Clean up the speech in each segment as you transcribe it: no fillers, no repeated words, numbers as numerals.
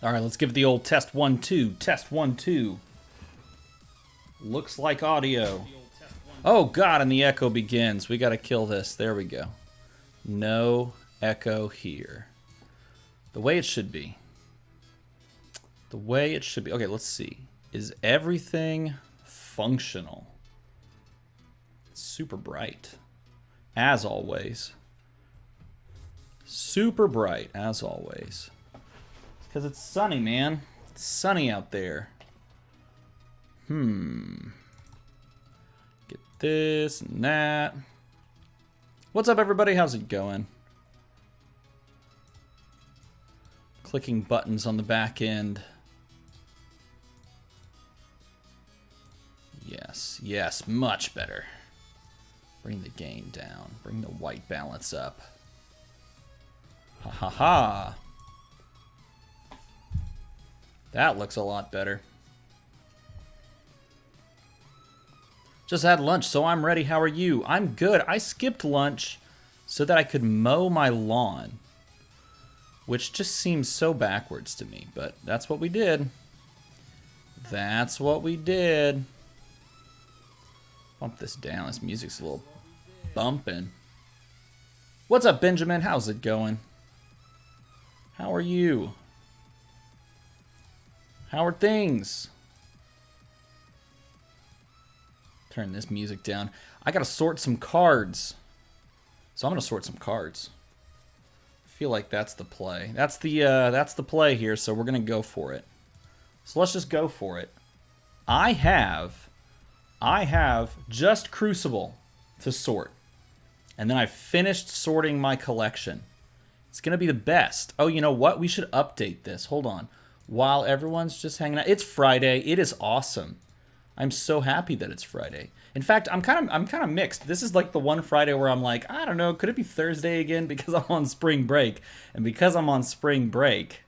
All right, let's give it the old test 1 2. Test 1 2. Looks like audio. Oh god, and the echo begins. We gotta kill this. There we go. No echo here. The way it should be. The way it should be. Okay, let's see. Is everything functional? It's super bright. As always. Super bright, as always. Because it's sunny, man. It's sunny out there. Get this and that. What's up, everybody? How's it going? Clicking buttons on the back end. Yes, yes, much better. Bring the gain down. Bring the white balance up. Ha ha ha. That looks a lot better. Just had lunch, so I'm ready. How are you? I'm good. I skipped lunch so that I could mow my lawn, which just seems so backwards to me, but that's what we did. That's what we did. Bump this down. This music's a little bumping. What's up, Benjamin? How's it going? How are you? How are things? Turn this music down. I gotta sort some cards. So I'm gonna sort some cards. I feel like that's the play. That's the play here, so we're gonna go for it. So let's just go for it. I have just Crucible to sort. And then I've finished sorting my collection. It's gonna be the best. Oh, you know what? We should update this. Hold on. While everyone's just hanging out. It's Friday. It is awesome. I'm so happy that it's Friday. In fact, I'm kind of mixed. This is like the one Friday where I'm like, I don't know, could it be Thursday again because I'm on spring break? And because I'm on spring break,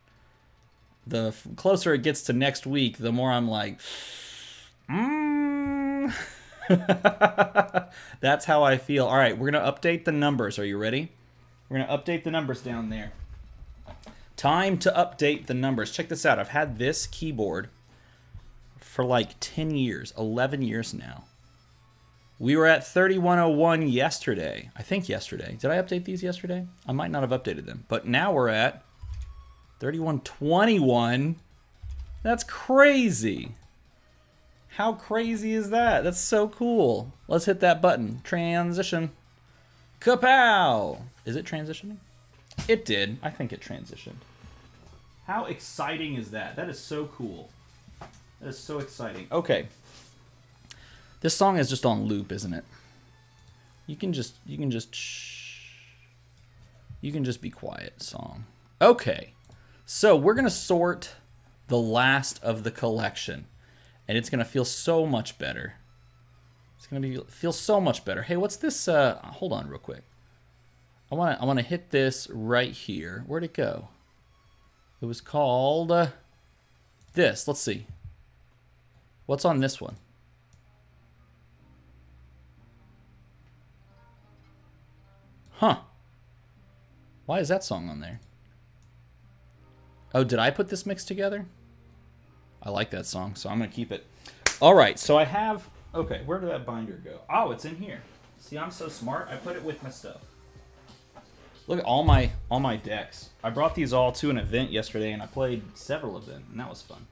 the closer it gets to next week, the more I'm like, That's how I feel. All right, we're going to update the numbers. Are you ready? We're going to update the numbers down there. Time to update the numbers. Check this out. I've had this keyboard for like 10 years, 11 years now. We were at 3101 yesterday. I think yesterday. Did I update these yesterday? I might not have updated them. But now we're at 3121. That's crazy. How crazy is that? That's so cool. Let's hit that button. Transition. Kapow! Is it transitioning? It did. I think it transitioned. How exciting is that? That is so cool. That is so exciting. Okay. This song is just on loop, isn't it? You can just shh. You can just be quiet, song. Okay. So we're gonna sort the last of the collection, and it's gonna feel so much better. It's gonna feel so much better. Hey, what's this? Hold on, real quick. I wanna hit this right here. Where'd it go? It was called this. Let's see. What's on this one? Huh. Why is that song on there? Oh, did I put this mix together? I like that song, so I'm going to keep it. All right, so I have... Okay, where did that binder go? Oh, it's in here. See, I'm so smart. I put it with my stuff. Look at all my decks. I brought these all to an event yesterday, and I played several of them, and that was fun.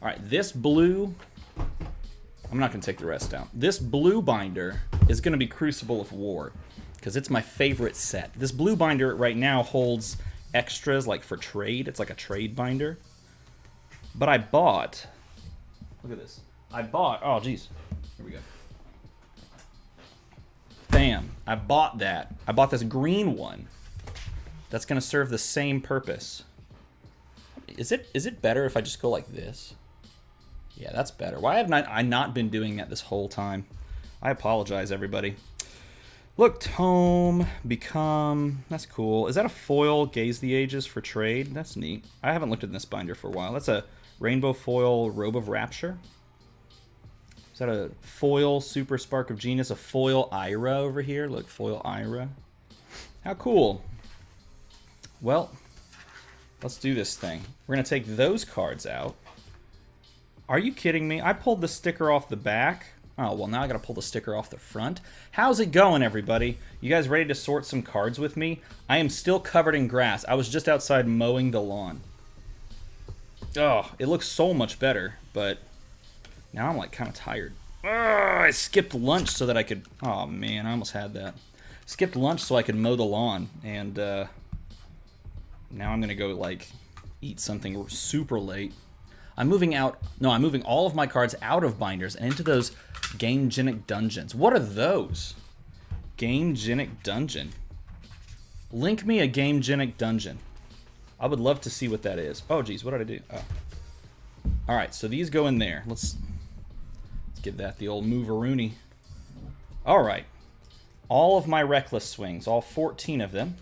All right, this blue... I'm not going to take the rest down. This blue binder is going to be Crucible of War, because it's my favorite set. This blue binder right now holds extras like for trade. It's like a trade binder. But I bought... Look at this. I bought... Oh, geez. Here we go. Bam. I bought that. I bought this green one. That's going to serve the same purpose. Is it better if I just go like this? Yeah, that's better. Why have I not been doing that this whole time? I apologize, everybody. Look, Tome, Become. That's cool. Is that a foil Gaze the Ages for trade? That's neat. I haven't looked at this binder for a while. That's a rainbow foil Robe of Rapture. Is that a foil Super Spark of Genius? A foil Ira over here? Look, foil Ira. How cool. Well, Let's do this thing. We're going to take those cards out. Are you kidding me? I pulled the sticker off the back. Oh, well, now I got to pull the sticker off the front. How's it going, everybody? You guys ready to sort some cards with me? I am still covered in grass. I was just outside mowing the lawn. Oh, it looks so much better, but now I'm like kind of tired. Oh, I skipped lunch so that I could... Oh, man, I almost had that. Skipped lunch so I could mow the lawn, and now I'm going to go, like, eat something super late. I'm moving all of my cards out of binders and into those Game-genic dungeons. What are those? Game-genic dungeon. Link me a Game-genic dungeon. I would love to see what that is. Oh, geez, what did I do? Oh. All right, so these go in there. Let's give that the old move-a-rooney. All right. All of my Reckless Swings, all 14 of them,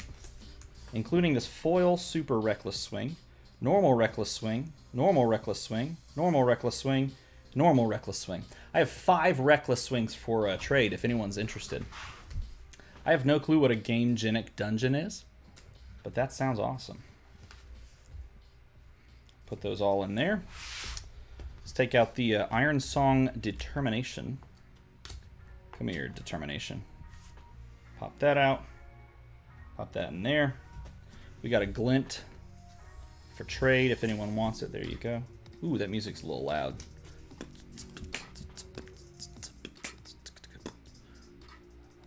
including this foil super Reckless Swing, normal Reckless Swing, normal Reckless Swing, normal Reckless Swing, normal Reckless Swing. I have 5 Reckless Swings for a trade if anyone's interested. I have no clue what a Game-genic dungeon is, but that sounds awesome. Put those all in there. Let's take out the Iron Song Determination. Come here, Determination. Pop that out. Pop that in there. We got a Glint for trade if anyone wants it. There you go. Ooh, that music's a little loud.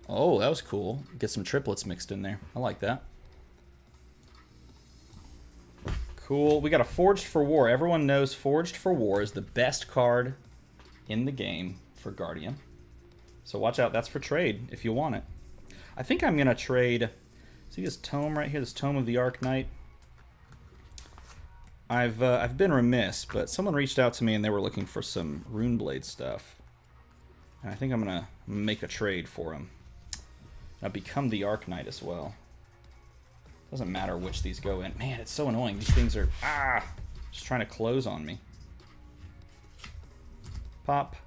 Oh, that was cool. Get some triplets mixed in there. I like that. Cool. We got a Forged for War. Everyone knows Forged for War is the best card in the game for Guardian. So watch out. That's for trade if you want it. I think I'm going to trade... See this tome right here? This Tome of the Arc Knight? I've been remiss, but someone reached out to me and they were looking for some Runeblade stuff. And I think I'm going to make a trade for them. I'll become the Arc Knight as well. Doesn't matter which these go in. Man, it's so annoying. These things are, just trying to close on me. Pop.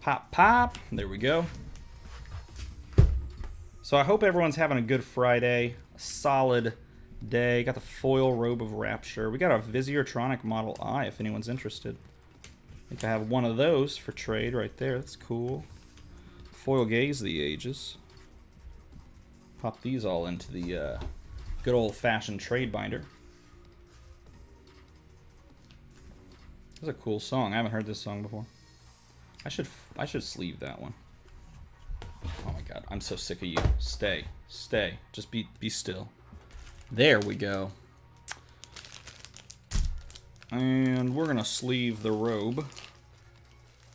Pop, pop. There we go. So I hope everyone's having a good Friday. A solid day. Got the foil Robe of Rapture. We got a Visiertronic Model I if anyone's interested. I think I have one of those for trade right there. That's cool. Foil Gaze of the Ages. Pop these all into the good old-fashioned trade binder. That's a cool song. I haven't heard this song before. I should sleeve that one. Oh my god, I'm so sick of you. Stay. Stay. Just be still. There we go. And we're gonna sleeve the robe.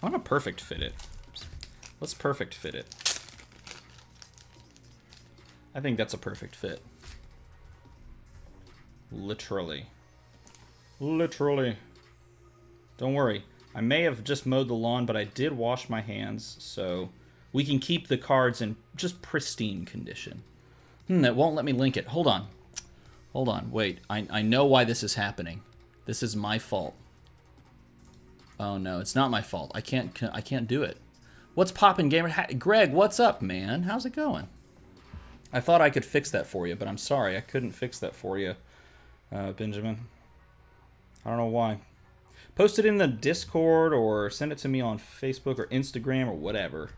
I'm gonna perfect fit it. Let's perfect fit it. I think that's a perfect fit. Literally. Literally. Don't worry. I may have just mowed the lawn, but I did wash my hands, so we can keep the cards in just pristine condition. That won't let me link it. Hold on. Hold on. Wait. I know why this is happening. This is my fault. Oh no, it's not my fault. I can't do it. What's poppin', gamer? Greg, what's up, man? How's it going? I thought I could fix that for you, but I'm sorry. I couldn't fix that for you, Benjamin. I don't know why. Post it in the Discord or send it to me on Facebook or Instagram or whatever.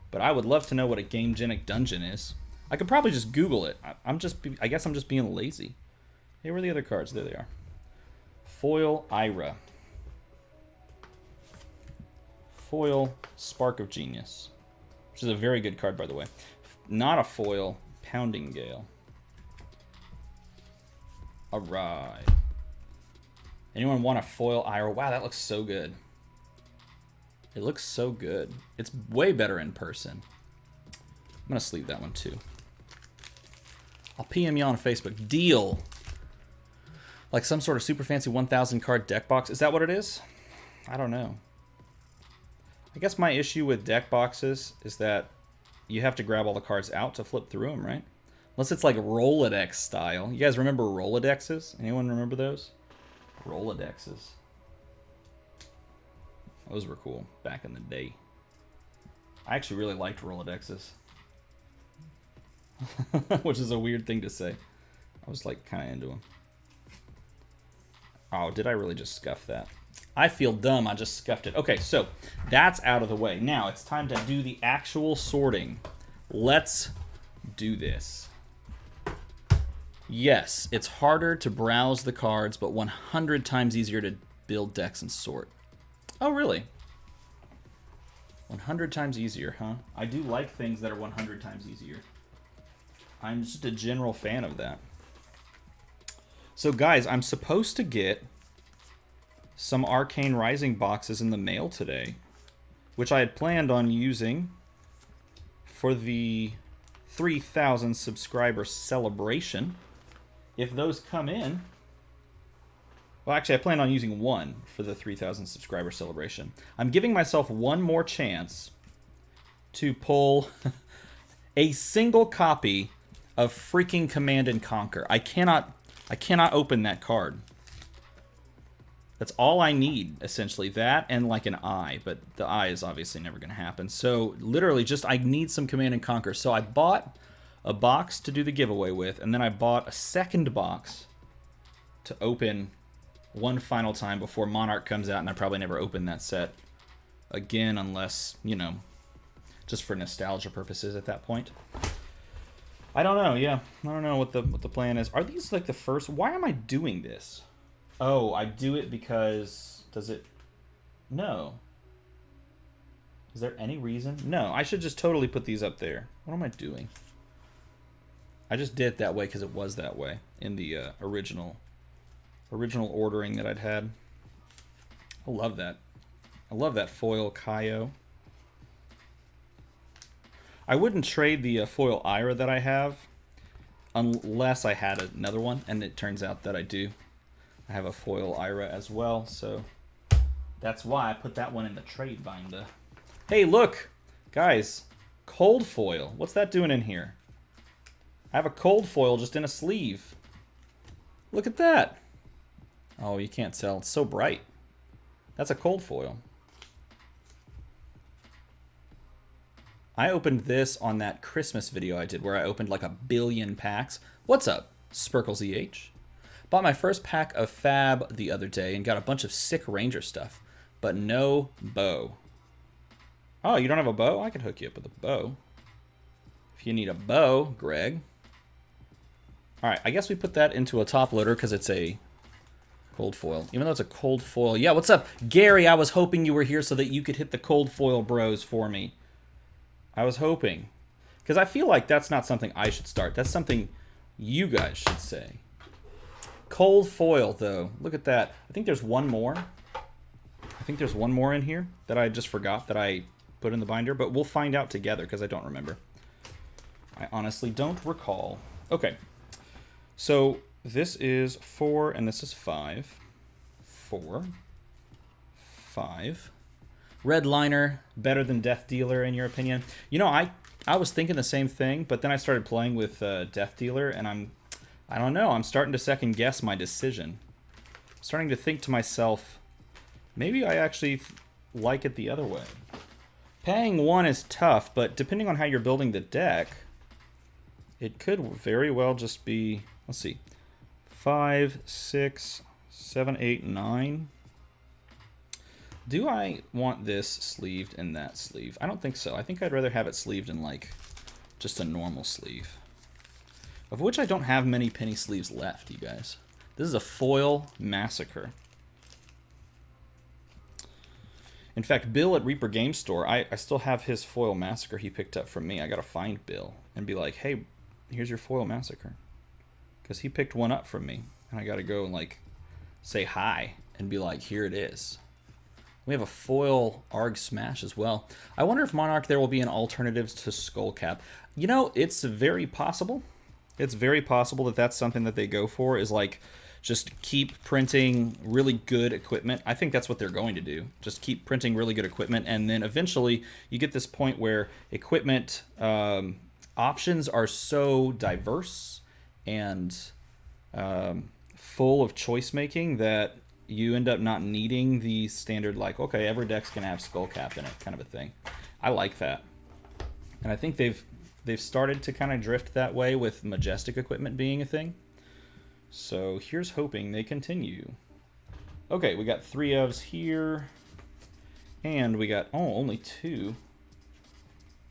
But I would love to know what a Game-genic dungeon is. I could probably just Google it. I guess I'm just being lazy. Hey, where are the other cards? There they are. Foil Ira. Foil Spark of Genius. Which is a very good card, by the way. Not a foil Pounding Gale. Alright. Anyone want a foil Ira? Wow, that looks so good. It looks so good. It's way better in person. I'm going to sleeve that one too. I'll PM you on Facebook. Deal. Like some sort of super fancy 1,000 card deck box. Is that what it is? I don't know. I guess my issue with deck boxes is that you have to grab all the cards out to flip through them, right? Unless it's like Rolodex style. You guys remember Rolodexes? Anyone remember those? Rolodexes. Those were cool back in the day. I actually really liked Rolodexes. Which is a weird thing to say. I was like kind of into them. Oh, did I really just scuff that? I feel dumb. I just scuffed it. Okay, so that's out of the way. Now it's time to do the actual sorting. Let's do this. Yes, it's harder to browse the cards, but 100 times easier to build decks and sort. Oh, really? 100 times easier, huh? I do like things that are 100 times easier. I'm just a general fan of that. So guys, I'm supposed to get some Arcane Rising boxes in the mail today, which I had planned on using for the 3,000 subscriber celebration. If those come in, well, actually, I plan on using one for the 3,000 subscriber celebration. I'm giving myself one more chance to pull a single copy of freaking Command and Conquer. I cannot open that card. That's all I need, essentially. That and like an eye, but the eye is obviously never going to happen. So literally just I need some Command and Conquer. So I bought a box to do the giveaway with, and then I bought a second box to open one final time before Monarch comes out, and I probably never open that set again unless, you know, just for nostalgia purposes at that point. I don't know, yeah. I don't know what the plan is. Are these like the first? Why am I doing this? Oh, I do it because does it? No. Is there any reason? No, I should just totally put these up there. What am I doing? I just did it that way because it was that way in the original ordering that I'd had. I love that. I love that foil Kaio. I wouldn't trade the foil Ira that I have unless I had another one, and it turns out that I do. I have a foil Ira as well, so that's why I put that one in the trade binder. Hey, look! Guys, cold foil. What's that doing in here? I have a cold foil just in a sleeve. Look at that! Oh, you can't tell. It's so bright. That's a cold foil. I opened this on that Christmas video I did where I opened like 1 billion packs. What's up, SparkleZH? Bought my first pack of Fab the other day and got a bunch of sick Ranger stuff, but no bow. Oh, you don't have a bow? I could hook you up with a bow. If you need a bow, Greg. All right, I guess we put that into a top loader because it's a cold foil. Even though it's a cold foil. Yeah, what's up? Gary, I was hoping you were here so that you could hit the cold foil bros for me. I was hoping. Because I feel like that's not something I should start. That's something you guys should say. Cold foil, though. Look at that. I think there's one more. I think there's one more in here that I just forgot that I put in the binder. But we'll find out together because I don't remember. I honestly don't recall. Okay. So this is 4 and this is 5. 4. 5. Red Liner, better than Death Dealer in your opinion? You know, I was thinking the same thing, but then I started playing with Death Dealer, and I don't know, I'm starting to second guess my decision. I'm starting to think to myself, maybe I actually like it the other way. Paying 1 is tough, but depending on how you're building the deck, it could very well just be, let's see, 5, 6, 7, 8, 9. Do I want this sleeved in that sleeve? I don't think so. I think I'd rather have it sleeved in like just a normal sleeve. Of which I don't have many penny sleeves left, you guys. This is a foil massacre. In fact, Bill at Reaper Game Store, I still have his foil massacre he picked up from me. I gotta find Bill and be like, hey, here's your foil massacre. Because he picked one up from me. And I gotta go and like say hi and be like, here it is. We have a foil Arg Smash as well. I wonder if Monarch there will be an alternative to Skullcap. You know, it's very possible. It's very possible that that's something that they go for, is like just keep printing really good equipment. I think that's what they're going to do. Just keep printing really good equipment, and then eventually you get this point where equipment options are so diverse and full of choice making that you end up not needing the standard, like, okay, every deck's gonna have Skullcap in it kind of a thing. I like that. And I think they've started to kind of drift that way with Majestic equipment being a thing. So here's hoping they continue. Okay, we got 3 ofs here. And we got, oh, only 2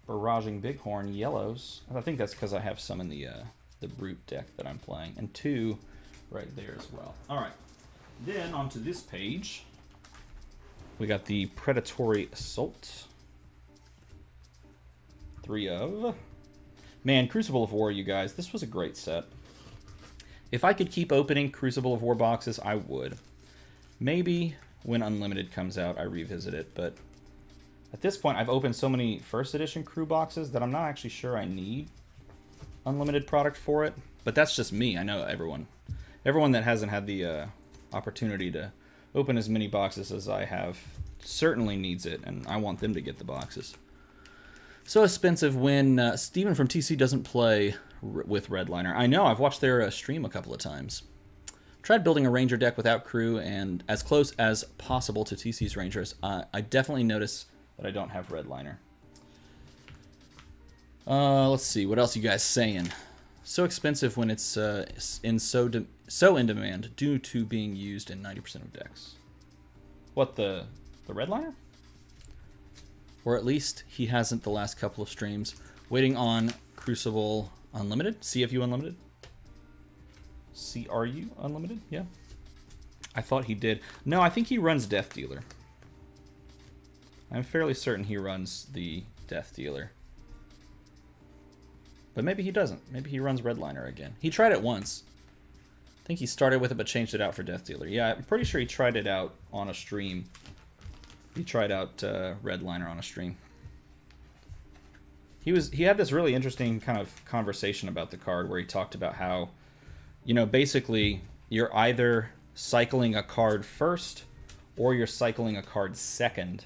Barraging Bighorn yellows. I think that's because I have some in the Brute deck that I'm playing. And 2 right there as well. All right. Then onto this page, we got the Predatory Assault. 3 of. Man, Crucible of War, you guys. This was a great set. If I could keep opening Crucible of War boxes, I would. Maybe when Unlimited comes out, I revisit it. But at this point, I've opened so many first edition crew boxes that I'm not actually sure I need Unlimited product for it. But that's just me. I know everyone that hasn't had the opportunity to open as many boxes as I have certainly needs it, and I want them to get the boxes. So expensive when Steven from TC doesn't play with Redliner. I know, I've watched their stream a couple of times. Tried building a Ranger deck without crew and as close as possible to TC's Rangers. I definitely notice that I don't have Redliner. Let's see, what else you guys saying? So expensive when it's so in demand due to being used in 90% of decks. What, the Redliner? Or at least he hasn't the last couple of streams. Waiting on Crucible Unlimited? CFU Unlimited? CRU Unlimited? Yeah. I thought he did. No, I think he runs Death Dealer. I'm fairly certain he runs the Death Dealer. But maybe he doesn't. Maybe he runs Redliner again. He tried it once. I think he started with it but changed it out for Death Dealer. Yeah, I'm pretty sure he tried it out on a stream. He tried out Redliner on a stream. He had this really interesting kind of conversation about the card where he talked about how, you know, basically you're either cycling a card first or you're cycling a card second,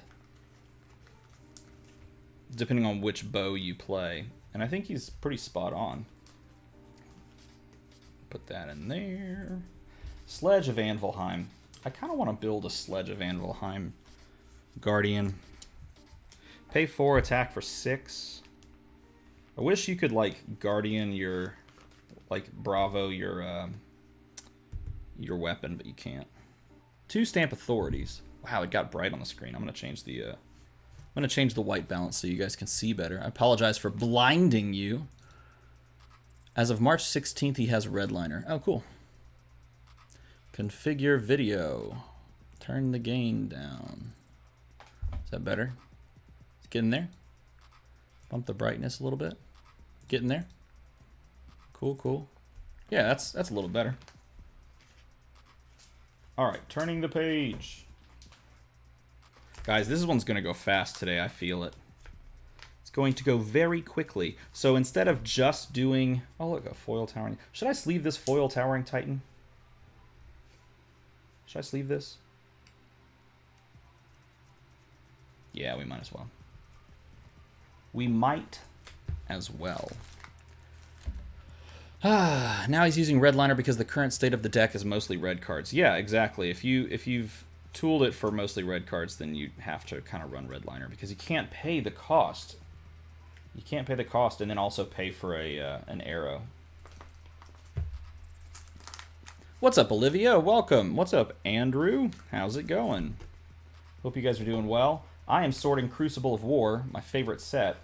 depending on which bow you play. And I think he's pretty spot on. Put that in there. Sledge of Anvilheim. I kind of want to build a Sledge of Anvilheim Guardian. Pay 4, attack for 6. I wish you could like Guardian your, like Bravo your weapon, but you can't. 2 stamp authorities. Wow, it got bright on the screen. I'm gonna change the white balance so you guys can see better. I apologize for blinding you. As of March 16th, he has Redliner. Oh, cool. Configure video. Turn the gain down. Is that better? Get in there. Bump the brightness a little bit. Get in there. Cool, cool. Yeah, that's a little better. All right, turning the page. Guys, this one's going to go fast today. I feel it. It's going to go very quickly. So instead of just doing... Oh, look, a foil towering... Should I sleeve this foil towering titan? Should I sleeve this? Yeah, we might as well. We might as well. Now he's using Redliner because the current state of the deck is mostly red cards. Yeah, exactly. If you've tooled it for mostly red cards, then you have to kind of run Redliner because you can't pay the cost. You can't pay the cost and then also pay for an arrow. What's up, Olivia? Welcome. What's up, Andrew? How's it going? Hope you guys are doing well. I am sorting Crucible of War, my favorite set,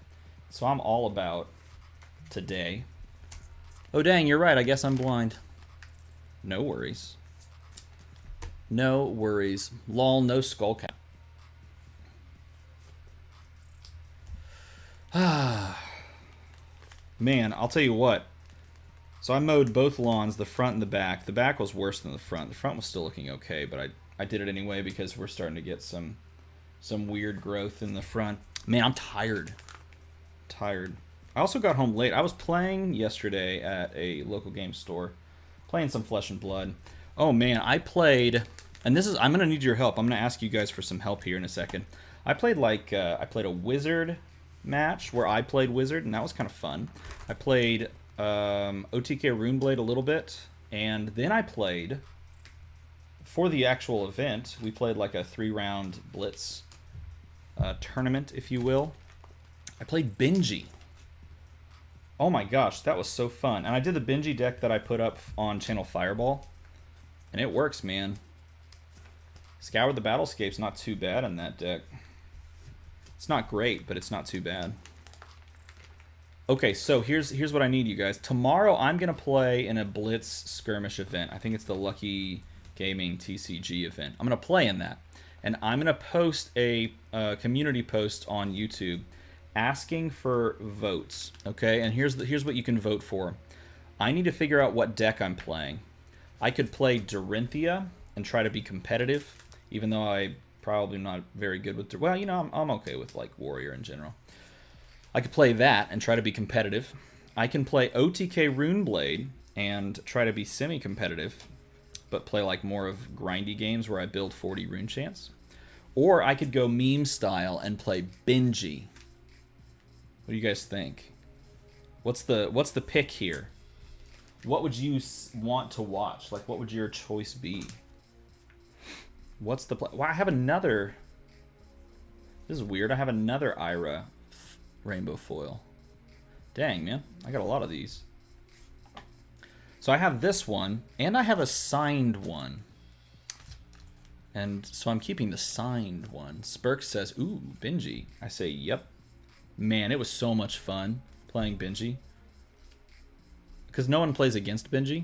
so I'm all about today. Oh, dang, you're right. I guess I'm blind. No worries. No worries. Lol, no skull cap. Man, I'll tell you what. So I mowed both lawns, the front and the back. The back was worse than the front. The front was still looking okay, but I did it anyway because we're starting to get some weird growth in the front. Man, I'm tired. Tired. I also got home late. I was playing yesterday at a local game store, playing some Flesh and Blood. Oh man, I played, and I'm gonna need your help. I'm gonna ask you guys for some help here in a second. I played a wizard match where I played wizard, and that was kind of fun. I played OTK Runeblade a little bit, and then I played for the actual event. We played like a 3-round blitz tournament, if you will. I played Benji. Oh my gosh, that was so fun. And I did the Benji deck that I put up on Channel Fireball. And it works, man. Scour the Battlescape's not too bad in that deck. It's not great, but it's not too bad. Okay, so here's what I need, you guys. Tomorrow I'm going to play in a Blitz skirmish event. I think it's the Lucky Gaming TCG event. I'm going to play in that. And I'm going to post a community post on YouTube asking for votes, okay? And here's what you can vote for. I need to figure out what deck I'm playing. I could play Dorinthia and try to be competitive, even though I probably not very good with... Well, you know, I'm okay with, like, Warrior in general. I could play that and try to be competitive. I can play OTK Runeblade and try to be semi-competitive, but play, like, more of grindy games where I build 40 rune chants. Or I could go meme style and play Benji. What do you guys think? What's the pick here? What would you want to watch? Like, what would your choice be? What's the play? Well, I have another... This is weird. I have another Ira rainbow foil. Dang, man. I got a lot of these. So I have this one, and I have a signed one. And so I'm keeping the signed one. Spurk says, ooh, Benji. I say, yep. Man, it was so much fun playing Benji. Because no one plays against Benji.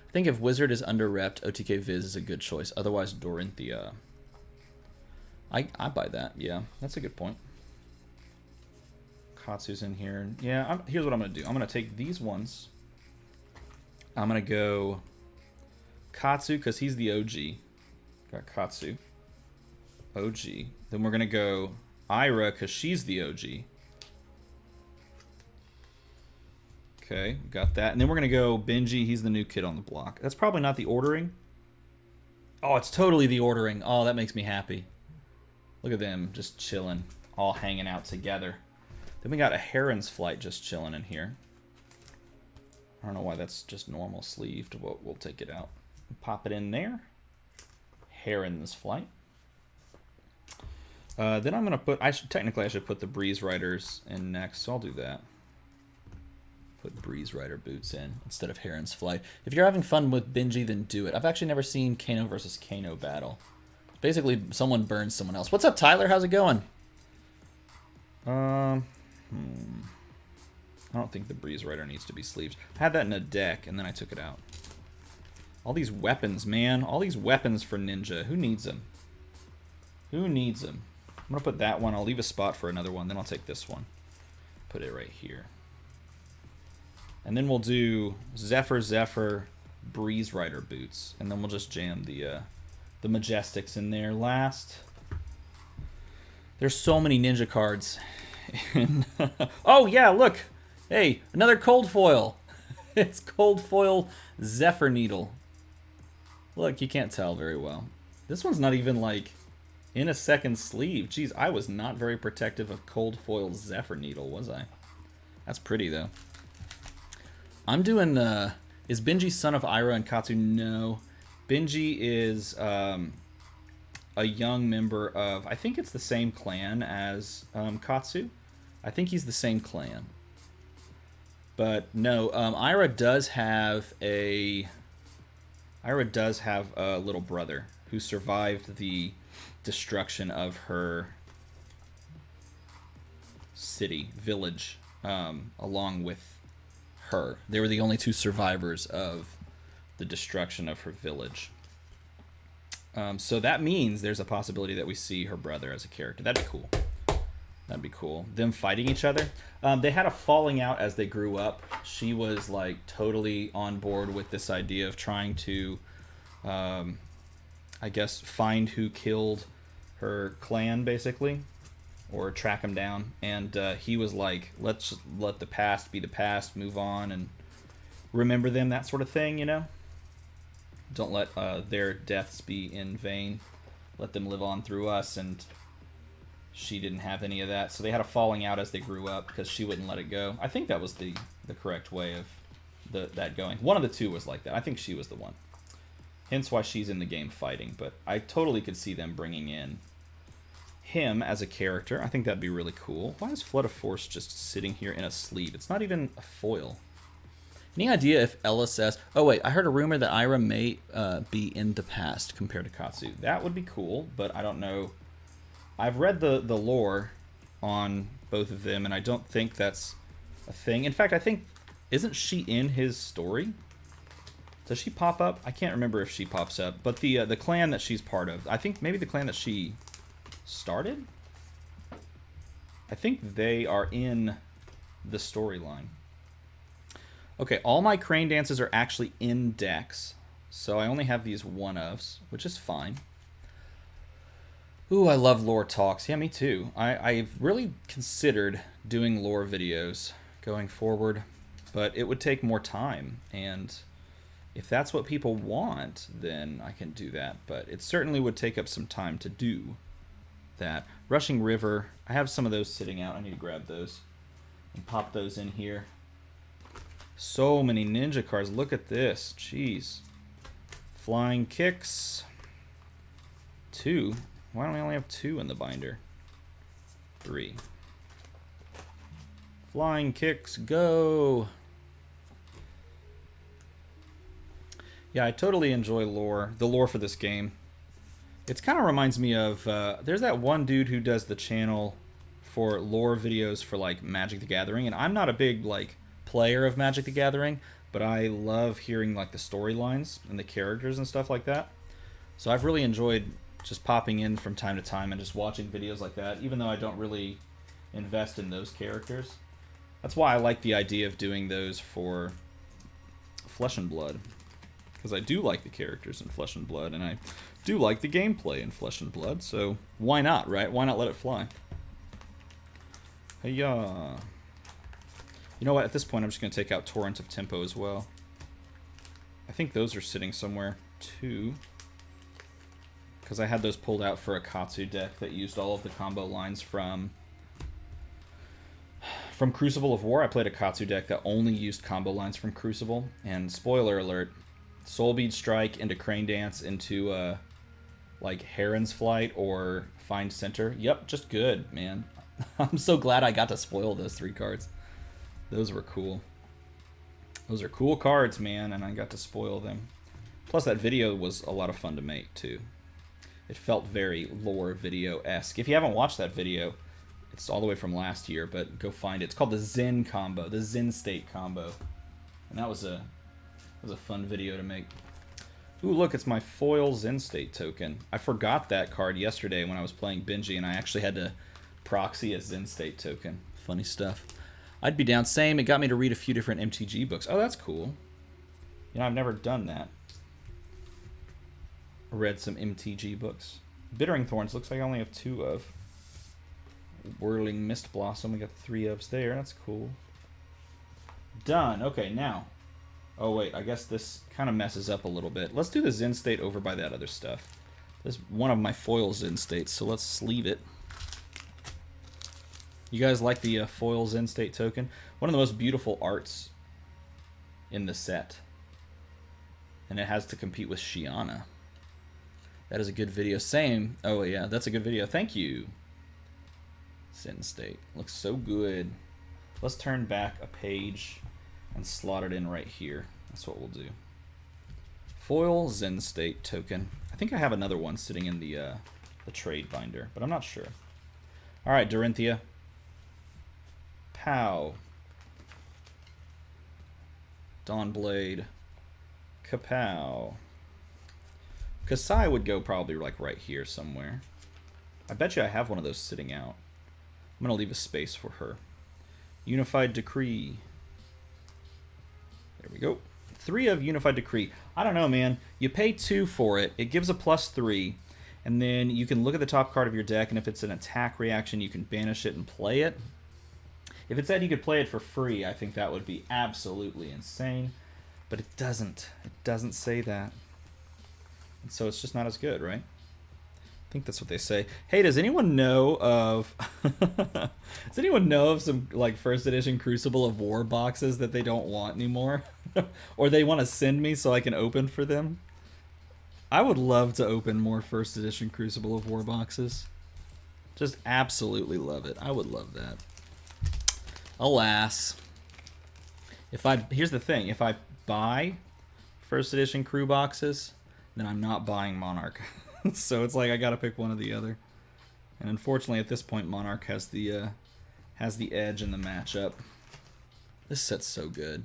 I think if Wizard is under-repped, OTK Viz is a good choice. Otherwise, Dorinthia. I buy that, yeah. That's a good point. Katsu's in here. Yeah, here's what I'm going to do. I'm going to take these ones. I'm going to go Katsu, because he's the OG. Got Katsu. OG. Then we're going to go Ira, because she's the OG. Okay, got that. And then we're going to go Benji. He's the new kid on the block. That's probably not the ordering. Oh, it's totally the ordering. Oh, that makes me happy. Look at them just chilling, all hanging out together. Then we got a Heron's Flight just chilling in here. I don't know why that's just normal sleeved. We'll take it out. Pop it in there. Heron's Flight. Then I'm going to put... Technically, I should put the Breeze Riders in next, so I'll do that. Put Breeze Rider boots in instead of Heron's Flight. If you're having fun with Benji, then do it. I've actually never seen Kano versus Kano battle. Basically, someone burns someone else. What's up, Tyler? How's it going? I don't think the Breeze Rider needs to be sleeved. I had that in a deck, and then I took it out. All these weapons, man. All these weapons for Ninja. Who needs them? Who needs them? I'm going to put that one. I'll leave a spot for another one. Then I'll take this one. Put it right here. And then we'll do Zephyr, Breeze Rider boots. And then we'll just jam the Majestics in there last. There's so many Ninja cards. Oh, yeah, look. Hey, another cold foil. It's cold foil Zephyr Needle. Look, you can't tell very well. This one's not even, like, in a second sleeve. Jeez, I was not very protective of cold foil Zephyr Needle, was I? That's pretty, though. I'm doing, is Benji son of Ira and Katsu? No. Benji is a young member of, I think it's the same clan as Katsu. I think he's the same clan. But no, Ira does have a little brother who survived the destruction of her village, along with her. They were the only two survivors of the destruction of her village. So that means there's a possibility that we see her brother as a character. That'd be cool. That'd be cool. Them fighting each other. They had a falling out as they grew up. She was like totally on board with this idea of trying to, I guess, find who killed her clan, basically, or track him down. And he was like, let's just let the past be the past, move on, and remember them, that sort of thing, you know? Don't let their deaths be in vain. Let them live on through us, and she didn't have any of that. So they had a falling out as they grew up because she wouldn't let it go. I think that was the correct way of that going. One of the two was like that. I think she was the one. Hence why she's in the game fighting. But I totally could see them bringing in him as a character. I think that'd be really cool. Why is Flood of Force just sitting here in a sleeve? It's not even a foil. Any idea if LSS... Oh, wait. I heard a rumor that Ira may be in the past compared to Katsu. That would be cool, but I don't know. I've read the lore on both of them, and I don't think that's a thing. In fact, I think... Isn't she in his story? Does she pop up? I can't remember if she pops up. But the clan that she's part of... I think maybe the clan that she started? I think they are in the storyline. Okay, all my crane dances are actually in decks, so I only have these one-ofs, which is fine. Ooh, I love lore talks. Yeah, me too. I've really considered doing lore videos going forward, but it would take more time, and if that's what people want, then I can do that, but it certainly would take up some time to do that. Rushing River, I have some of those sitting out. I need to grab those and pop those in here. So many ninja cards. Look at this. Jeez. Flying Kicks. 2. Why don't we only have 2 in the binder? 3. Flying Kicks, go! Yeah, I totally enjoy lore. The lore for this game. It kind of reminds me of... there's that one dude who does the channel for lore videos for, like, Magic the Gathering. And I'm not a big, like... player of Magic the Gathering, but I love hearing like the storylines and the characters and stuff like that. So I've really enjoyed just popping in from time to time and just watching videos like that, even though I don't really invest in those characters. That's why I like the idea of doing those for Flesh and Blood, because I do like the characters in Flesh and Blood, and I do like the gameplay in Flesh and Blood, so why not, right? Why not let it fly? Hey-ya. You know what, at this point I'm just going to take out Torrent of Tempo as well. I think those are sitting somewhere too, because I had those pulled out for a Katsu deck that used all of the combo lines from Crucible of War. I played a Katsu deck that only used combo lines from Crucible, and spoiler alert, Soulbead Strike into Crane Dance into like Heron's Flight or Find Center. Yep, just good, man. I'm so glad I got to spoil those 3 cards. Those were cool. Those are cool cards, man, and I got to spoil them. Plus, that video was a lot of fun to make, too. It felt very lore video-esque. If you haven't watched that video, it's all the way from last year, but go find it. It's called the Zen combo, the Zen State combo. And that was a fun video to make. Ooh, look, it's my foil Zen State token. I forgot that card yesterday when I was playing Benji, and I actually had to proxy a Zen State token. Funny stuff. I'd be down. Same. It got me to read a few different MTG books. Oh, that's cool. You know, I've never done that. Read some MTG books. Bittering Thorns looks like I only have 2 of. Whirling Mist Blossom. We got 3 ofs there. That's cool. Done. Okay, now. Oh, wait. I guess this kind of messes up a little bit. Let's do the Zen State over by that other stuff. This is one of my foil Zen States, so let's sleeve it. You guys like the foil Zen State token? One of the most beautiful arts in the set. And it has to compete with Shiana. That is a good video. Same. Oh, yeah, that's a good video. Thank you. Zen State. Looks so good. Let's turn back a page and slot it in right here. That's what we'll do. Foil Zen State token. I think I have another one sitting in the trade binder, but I'm not sure. All right, Dorinthia. Pow. Dawnblade. Kapow. Kasai would go probably like right here somewhere. I bet you I have one of those sitting out. I'm going to leave a space for her. Unified Decree. There we go. 3 of Unified Decree. I don't know, man. You pay 2 for it. It gives a +3. And then you can look at the top card of your deck, and if it's an attack reaction, you can banish it and play it. If it said you could play it for free, I think that would be absolutely insane. But it doesn't. It doesn't say that. And so it's just not as good, right? I think that's what they say. Hey, does anyone know of... does anyone know of some like first edition Crucible of War boxes that they don't want anymore? Or they want to send me so I can open for them? I would love to open more first edition Crucible of War boxes. Just absolutely love it. I would love that. Alas, Here's the thing, if I buy first edition crew boxes, then I'm not buying Monarch. So it's like I gotta pick one or the other. And unfortunately at this point Monarch has the edge in the matchup. This set's so good.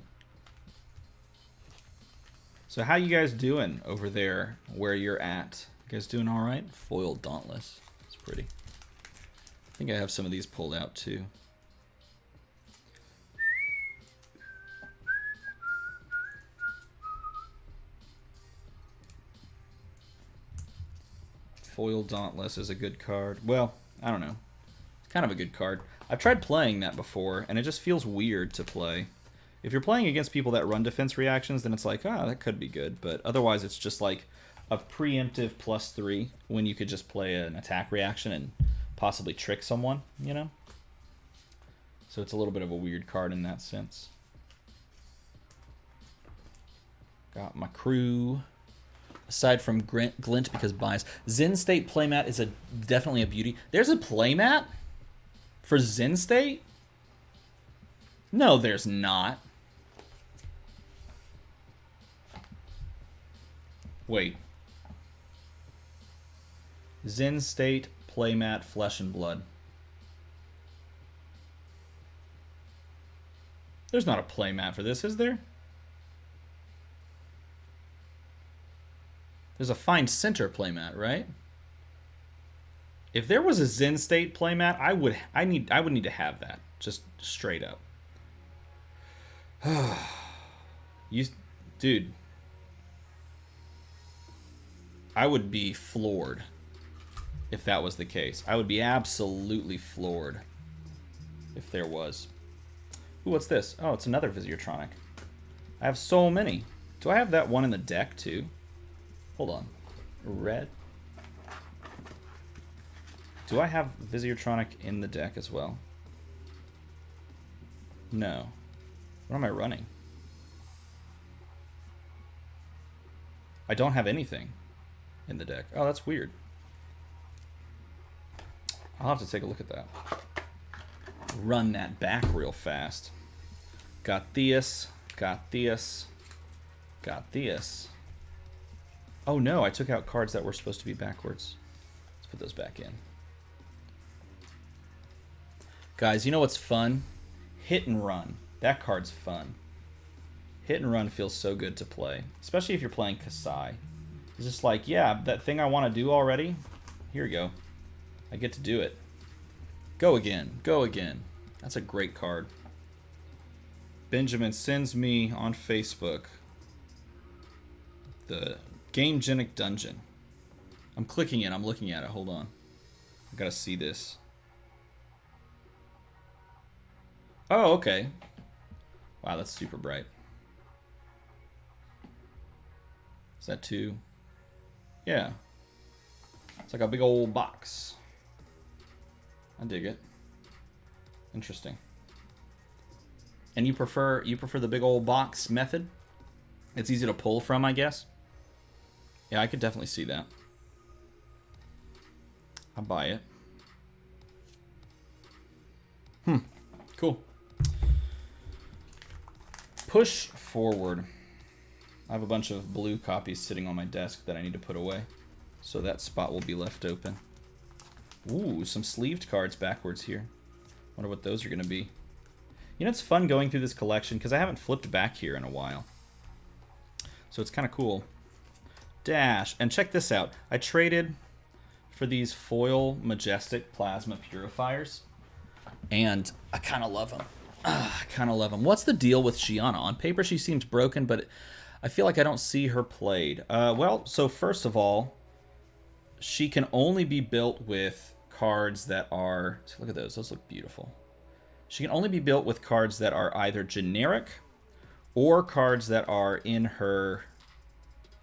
So how you guys doing over there where you're at? You guys doing alright? Foil Dauntless. It's pretty. I think I have some of these pulled out too. Foil Dauntless is a good card. Well, I don't know. It's kind of a good card. I've tried playing that before, and it just feels weird to play. If you're playing against people that run defense reactions, then it's like, ah, that could be good. But otherwise, it's just like a preemptive +3 when you could just play an attack reaction and possibly trick someone, you know? So it's a little bit of a weird card in that sense. Got my crew. Aside from Glint because bias. Zen State playmat is definitely a beauty. There's a playmat for Zen State? No, there's not. Wait. Zen State playmat Flesh and Blood. There's not a playmat for this, is there? There's a Find Center playmat, right? If there was a Zen State playmat, I would need to have that, just straight up. Dude, I would be floored if that was the case. I would be absolutely floored if there was. Ooh, what's this? Oh, it's another Visiertronic. I have so many. Do I have that one in the deck too? Hold on. Red. Do I have Visiertronic in the deck as well? No. What am I running? I don't have anything in the deck. Oh, that's weird. I'll have to take a look at that. Run that back real fast. Got Theus. Got Theus. Got Theus. Oh no, I took out cards that were supposed to be backwards. Let's put those back in. Guys, you know what's fun? Hit and Run. That card's fun. Hit and Run feels so good to play. Especially if you're playing Kasai. It's just like, yeah, that thing I want to do already. Here we go. I get to do it. Go again. Go again. That's a great card. Benjamin sends me on Facebook the Gamegenic Dungeon. I'm clicking it. I'm looking at it. Hold on. I gotta see this. Oh, okay. Wow, that's super bright. Is that 2? Yeah. It's like a big old box. I dig it. Interesting. And you prefer the big old box method? It's easy to pull from, I guess. Yeah, I could definitely see that. I'll buy it. Cool. Push forward. I have a bunch of blue copies sitting on my desk that I need to put away. So that spot will be left open. Ooh, some sleeved cards backwards here. Wonder what those are going to be. You know, it's fun going through this collection because I haven't flipped back here in a while. So it's kind of cool. Dash. And check this out. I traded for these foil Majestic Plasma Purifiers. And I kind of love them. I kind of love them. What's the deal with Shiana? On paper, she seems broken, but I feel like I don't see her played. Well, so first of all, she can only be built with cards that are... So look at those. Those look beautiful. She can only be built with cards that are either generic or cards that are in her...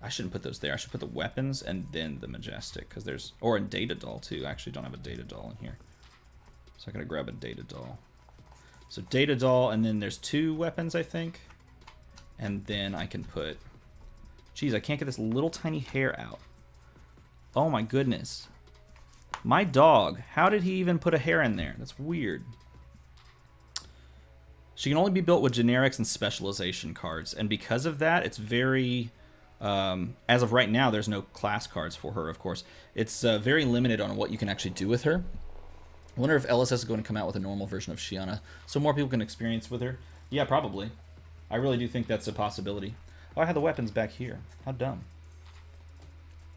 I shouldn't put those there. I should put the weapons and then the Majestic, because there's... Or in Data Doll, too. I actually don't have a Data Doll in here. So I gotta grab a Data Doll. So Data Doll, and then there's 2 weapons, I think. And then I can put... Geez, I can't get this little tiny hair out. Oh my goodness. My dog. How did he even put a hair in there? That's weird. She can only be built with generics and specialization cards, and because of that, it's very... as of right now, there's no class cards for her, of course. It's very limited on what you can actually do with her. I wonder if LSS is going to come out with a normal version of Shiana, so more people can experience with her. Yeah, probably. I really do think that's a possibility. Oh, I had the weapons back here. How dumb.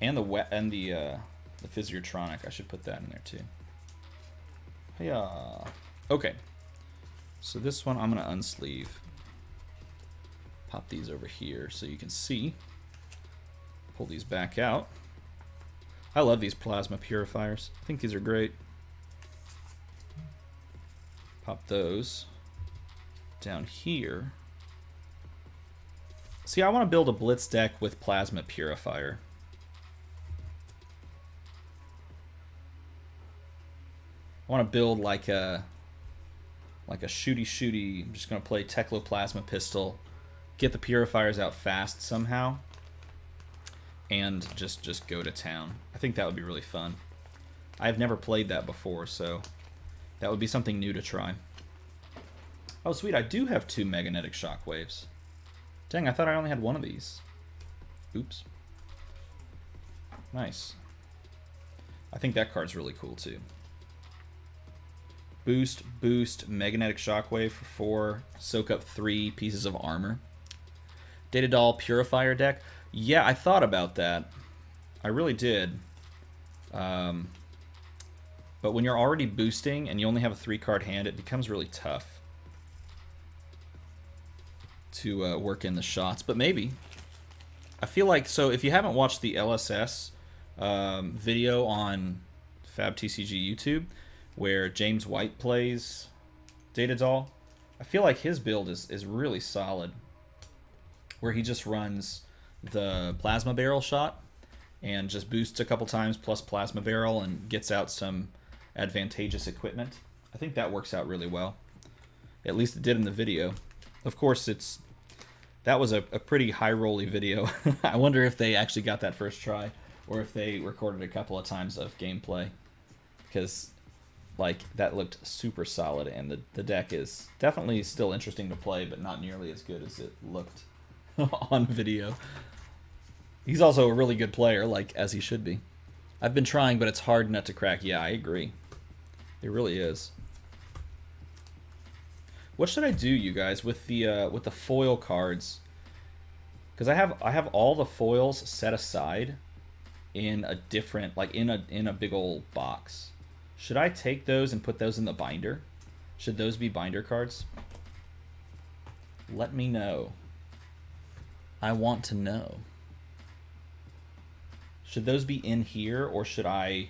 And the Physiotronic. I should put that in there too. Yeah. Okay. So this one I'm gonna unsleeve. Pop these over here so you can see. Pull these back out. I love these plasma purifiers. I think these are great. Pop those down here. See, I want to build a blitz deck with plasma purifier. I want to build like a shooty. I'm just going to play Tecloplasma Pistol, get the purifiers out fast somehow, and just go to town. I think that would be really fun. I've never played that before, so that would be something new to try. Oh, sweet, I do have 2 Magnetic Shockwaves. Dang, I thought I only had 1 of these. Oops. Nice. I think that card's really cool, too. Boost, Magnetic Shockwave for 4, soak up 3 pieces of armor. Data Doll Purifier deck. Yeah, I thought about that. I really did. But when you're already boosting and you only have a 3-card hand, it becomes really tough to work in the shots. But maybe. I feel like, so if you haven't watched the LSS video on FabTCG YouTube, where James White plays Data Doll, I feel like his build is really solid, where he just runs the Plasma Barrel shot and just boosts a couple times plus Plasma Barrel and gets out some advantageous equipment. I think that works out really well. At least it did in the video. Of course, that was a pretty high-rolly video. I wonder if they actually got that first try, or if they recorded a couple of times of gameplay, because like that looked super solid, and the deck is definitely still interesting to play, but not nearly as good as it looked on video. He's also a really good player, like as he should be. I've been trying, but it's hard not to crack. Yeah, I agree. It really is. What should I do, you guys, with the foil cards? Because I have all the foils set aside in a different, like in a big old box. Should I take those and put those in the binder? Should those be binder cards? Let me know. I want to know. Should those be in here, or should I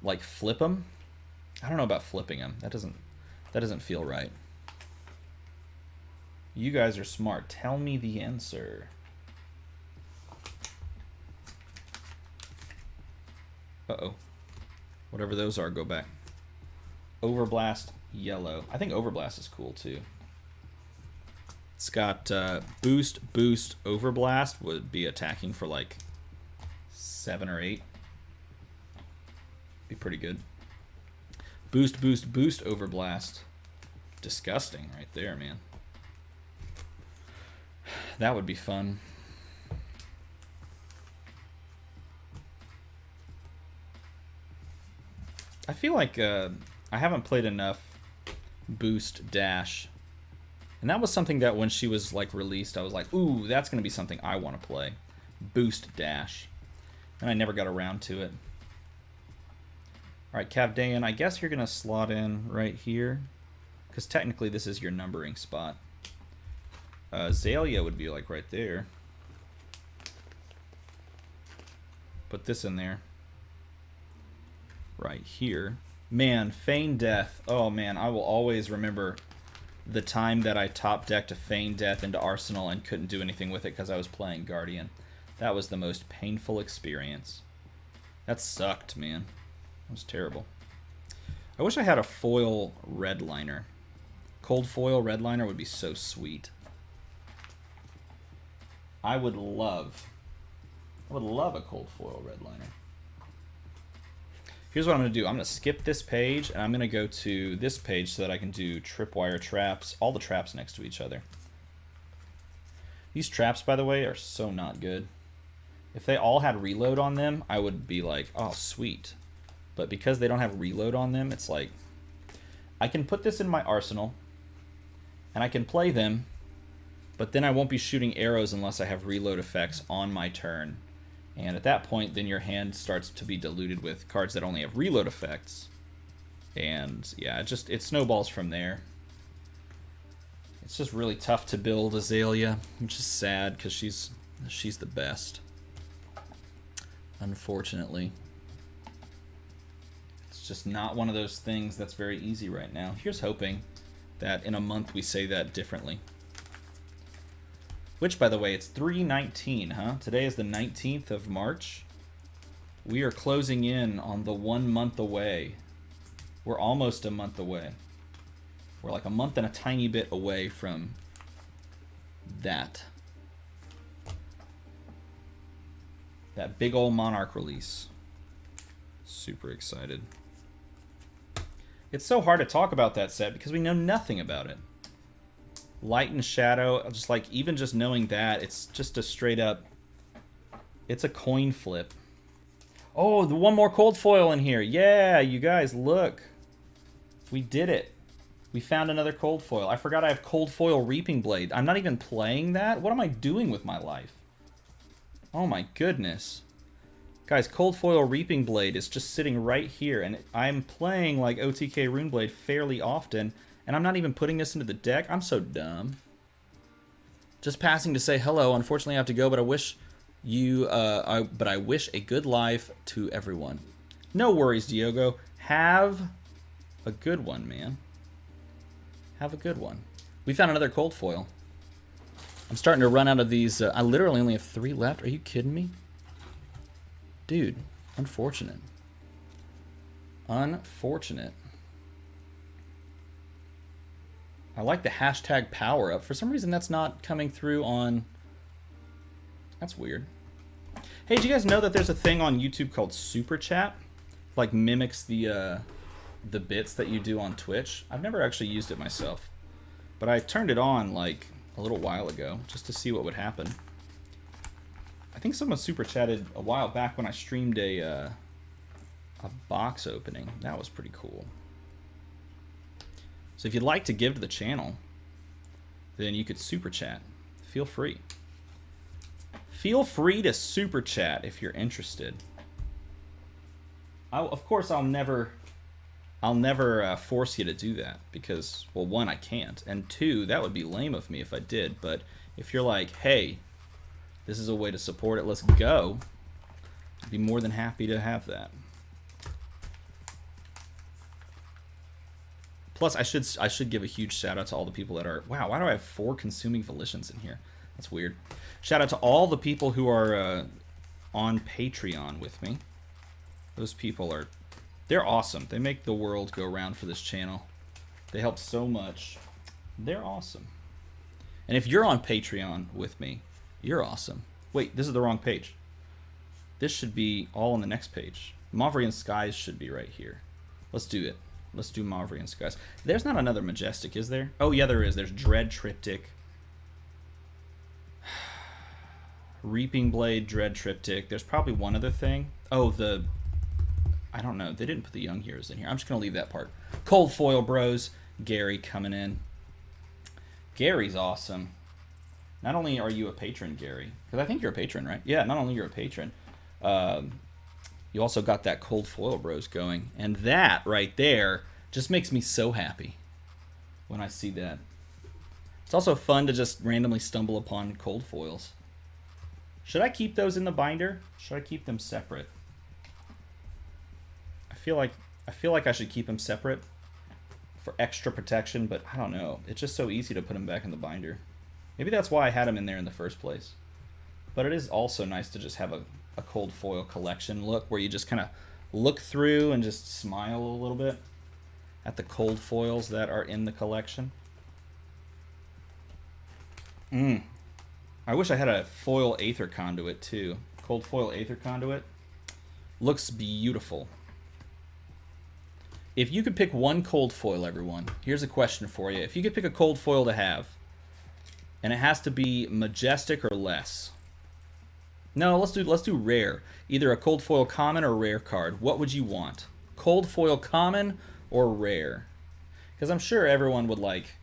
like flip them? I don't know about flipping them. That doesn't feel right. You guys are smart. Tell me the answer. Uh-oh. Whatever those are, go back. Overblast, yellow. I think Overblast is cool, too. It's got boost, Overblast would be attacking for like 7 or 8. Be pretty good. Boost, Overblast. Disgusting right there, man. That would be fun. I feel like I haven't played enough Boost Dash. And that was something that when she was like released, I was like, ooh, that's going to be something I want to play. Boost Dash. And I never got around to it. Alright, Cavdayan, I guess you're going to slot in right here. Because technically this is your numbering spot. Azalea would be like right there. Put this in there. Right here. Man, Feign Death. Oh man, I will always remember the time that I top decked a Feign Death into Arsenal and couldn't do anything with it because I was playing Guardian. That was the most painful experience. That sucked, man. That was terrible. I wish I had a foil redliner. Cold foil redliner would be so sweet. I would love a cold foil redliner. Here's what I'm going to do. I'm going to skip this page, and I'm going to go to this page so that I can do tripwire traps, all the traps next to each other. These traps, by the way, are so not good. If they all had reload on them, I would be like, oh, sweet. But because they don't have reload on them, it's like, I can put this in my arsenal, and I can play them, but then I won't be shooting arrows unless I have reload effects on my turn. And at that point, then your hand starts to be diluted with cards that only have reload effects. And yeah, it snowballs from there. It's just really tough to build Azalea, which is sad because she's the best. Unfortunately. It's just not one of those things that's very easy right now. Here's hoping that in a month we say that differently. Which, by the way, it's 3/19, huh? Today is the 19th of March. We are closing in on the 1 month away. We're almost a month away. We're like a month and a tiny bit away from that. That big old Monarch release. Super excited. It's so hard to talk about that set because we know nothing about it. Light and Shadow, just like, even just knowing that, it's just a straight up, it's a coin flip. Oh, the one more cold foil in here. Yeah, you guys, look. We did it. We found another cold foil. I forgot I have cold foil Reaping Blade. I'm not even playing that? What am I doing with my life? Oh my goodness. Guys, cold foil Reaping Blade is just sitting right here, and I'm playing like OTK Runeblade fairly often, and I'm not even putting this into the deck. I'm so dumb. Just passing to say hello. Unfortunately, I have to go, but I wish you, I wish a good life to everyone. No worries, Diogo. Have a good one, man. Have a good one. We found another cold foil. I'm starting to run out of these. I literally only have 3 left. Are you kidding me? Dude, unfortunate. Unfortunate. I like the hashtag power up. For some reason, that's not coming through on... That's weird. Hey, did you guys know that there's a thing on YouTube called Super Chat? Like, mimics the bits that you do on Twitch. I've never actually used it myself. But I turned it on, like, a little while ago, just to see what would happen. I think someone Super Chatted a while back when I streamed a box opening. That was pretty cool. So if you'd like to give to the channel, then you could Super Chat. Feel free. Feel free to Super Chat if you're interested. Of course, I'll never force you to do that because, well, 1, I can't, and 2, that would be lame of me if I did. But if you're like, hey, this is a way to support it, let's go, I'd be more than happy to have that. Plus, I should give a huge shout out to all the people that are... Wow, why do I have 4 Consuming Volitions in here? That's weird. Shout out to all the people who are on Patreon with me. Those people are... They're awesome. They make the world go round for this channel. They help so much. They're awesome. And if you're on Patreon with me, you're awesome. Wait, this is the wrong page. This should be all on the next page. Mavrian Skies should be right here. Let's do it. Let's do Mavrian Skies. There's not another Majestic, is there? Oh, yeah, there is. There's Dread Triptych. Reaping Blade, Dread Triptych. There's probably one other thing. Oh, the... I don't know. They didn't put the Young Heroes in here. I'm just going to leave that part. Cold Foil Bros. Gary coming in. Gary's awesome. Not only are you a patron, Gary, because I think you're a patron, right? Yeah, not only you're a patron, you also got that Cold Foil Bros going. And that right there just makes me so happy when I see that. It's also fun to just randomly stumble upon cold foils. Should I keep those in the binder? Should I keep them separate? I feel like I should keep them separate for extra protection, but I don't know. It's just so easy to put them back in the binder. Maybe that's why I had them in there in the first place. But it is also nice to just have a cold foil collection look where you just kind of look through and just smile a little bit at the cold foils that are in the collection. I wish I had a foil Aether Conduit too. Cold foil Aether Conduit looks beautiful. If you could pick one cold foil, everyone, here's a question for you. If you could pick a cold foil to have, and it has to be majestic or less. No, let's do rare. Either a cold foil common or rare card. What would you want? Cold foil common or rare? Because I'm sure everyone would like,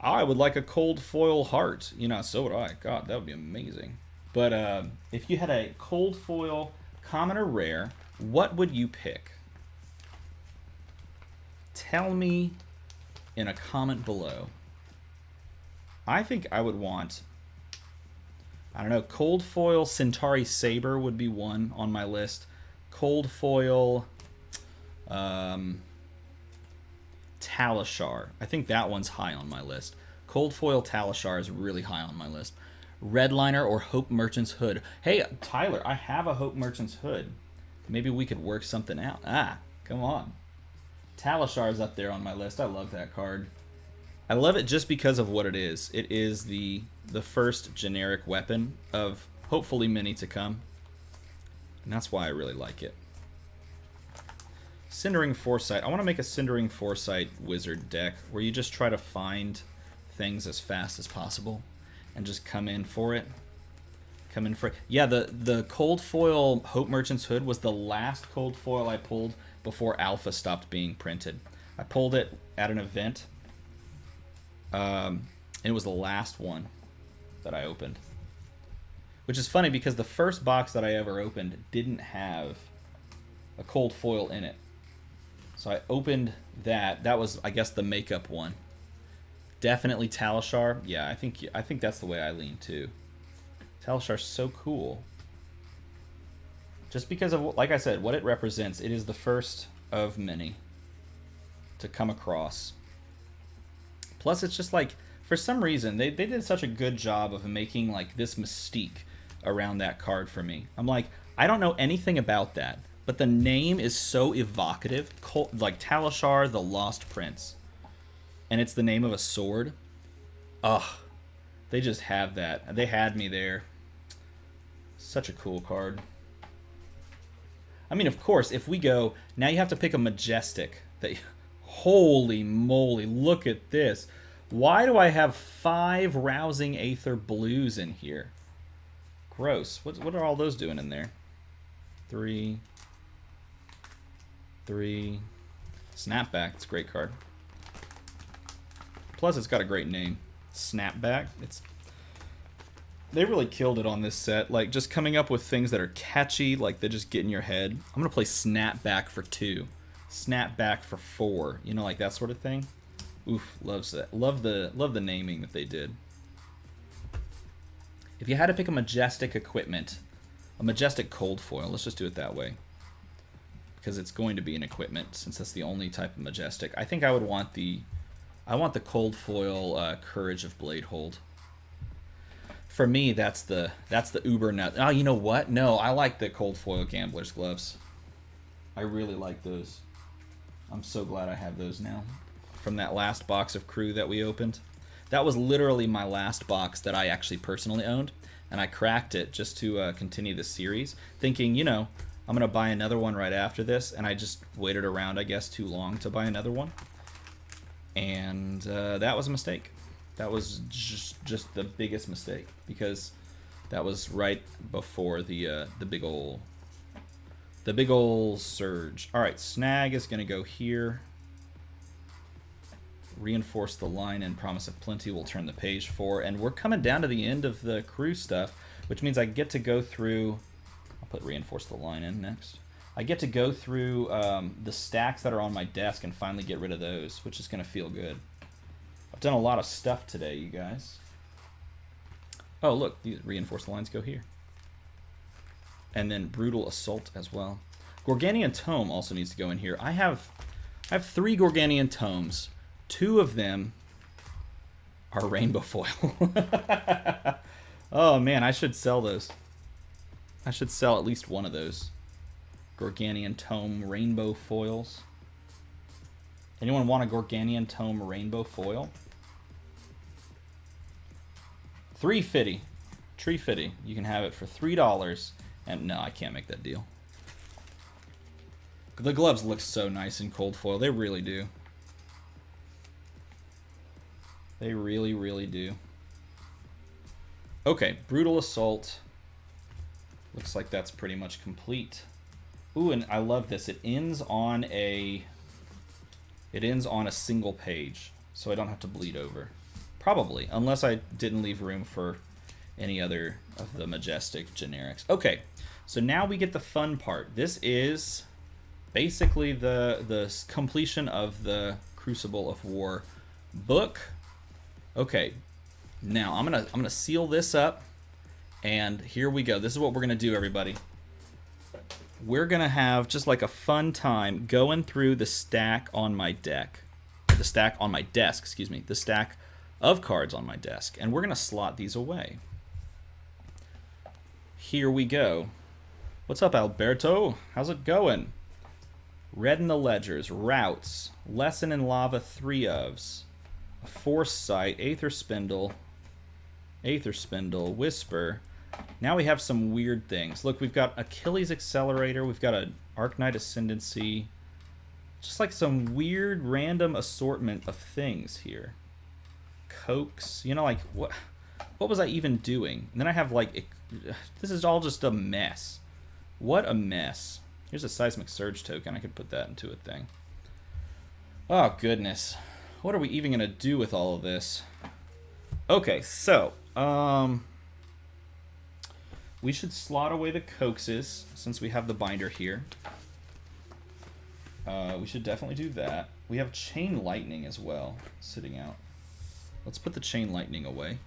I would like a cold foil heart. You know, so would I. God, that would be amazing. But if you had a cold foil common or rare, what would you pick? Tell me in a comment below. I think I would want, I don't know, cold foil Centauri Saber would be one on my list. Cold foil Talishar. I think that one's high on my list. Cold foil Talishar is really high on my list. Redliner or Hope Merchant's Hood. Hey, Tyler, I have a Hope Merchant's Hood. Maybe we could work something out. Ah, come on. Talishar's up there on my list. I love that card. I love it just because of what it is. It is the first generic weapon of hopefully many to come. And that's why I really like it. Cindering Foresight. I want to make a Cindering Foresight wizard deck where you just try to find things as fast as possible and just come in for it. Come in for it. Yeah, the cold foil Hope Merchant's Hood was the last cold foil I pulled before Alpha stopped being printed. I pulled it at an event. And it was the last one that I opened. Which is funny because the first box that I ever opened didn't have a cold foil in it. So I opened that. That was, I guess, the makeup one. Definitely Talishar. Yeah, I think that's the way I lean too. Talishar's so cool. Just because of, like I said, what it represents. It is the first of many to come across. Plus, it's just like, for some reason, they did such a good job of making like this mystique around that card for me. I'm like, I don't know anything about that, but the name is so evocative. Like Talishar, the Lost Prince. And it's the name of a sword. Ugh. They just have that. They had me there. Such a cool card. I mean, of course, if we go, now you have to pick a majestic. Holy moly, look at this. Why do I have 5 Rousing Aether Blues in here? Gross. What are all those doing in there? 3. Snapback. It's a great card. Plus, it's got a great name. Snapback. They really killed it on this set. Like, just coming up with things that are catchy, like they just get in your head. I'm going to play Snapback for 2. Snapback for 4. You know, like that sort of thing. Oof, loves that. Love the naming that they did. If you had to pick a majestic equipment, a majestic cold foil, let's just do it that way. Because it's going to be an equipment, since that's the only type of majestic. I think I would want the cold foil Courage of Bladehold. For me, that's the uber nut. Oh, you know what? No, I like the cold foil Gambler's Gloves. I really like those. I'm so glad I have those now. From that last box of Crew that we opened. That was literally my last box that I actually personally owned. And I cracked it just to continue the series. Thinking, you know, I'm going to buy another one right after this. And I just waited around, I guess, too long to buy another one. And that was a mistake. That was just the biggest mistake. Because that was right before the big ol' surge. Alright, Snag is going to go here. Reinforce the Line and Promise of Plenty will turn the page for. And we're coming down to the end of the Crew stuff, which means I get to go through... I'll put Reinforce the Line in next. I get to go through the stacks that are on my desk and finally get rid of those, which is going to feel good. I've done a lot of stuff today, you guys. Oh, look, these Reinforce the Lines go here. And then Brutal Assault as well. Gorganian Tome also needs to go in here. I have 3 Gorganian Tomes. 2 of them are rainbow foil. Oh man, I should sell those. I should sell at least one of those. Gorganian Tome rainbow foils. Anyone want a Gorganian Tome rainbow foil? $3.50. $3.50. You can have it for $3. And no, I can't make that deal. The gloves look so nice in cold foil. They really do. They really, really do. Okay, Brutal Assault. Looks like that's pretty much complete. Ooh, and I love this. It ends on a single page, so I don't have to bleed over. Probably, unless I didn't leave room for any other of the Majestic generics. Okay, so now we get the fun part. This is basically the completion of the Crucible of War book. Okay, now I'm gonna seal this up, and here we go. This is what we're gonna do, everybody. We're gonna have just like a fun time going through the stack on my deck, the stack on my desk, excuse me, the stack of cards on my desk, and we're gonna slot these away. Here we go. What's up, Alberto? How's it going? Red in the Ledgers, Routes, Lesson in Lava 3 ofs, Foresight, Aether Spindle, Whisper. Now we have some weird things. Look, we've got Achilles Accelerator, we've got an Arknight Ascendancy. Just like some weird random assortment of things here. Cokes, you know, like what was I even doing? And then I have like, this is all just a mess. What a mess. Here's a Seismic Surge token. I could put that into a thing. Oh, goodness. What are we even going to do with all of this? Okay, so, we should slot away the Coaxes, since we have the binder here. We should definitely do that. We have Chain Lightning as well, sitting out. Let's put the Chain Lightning away.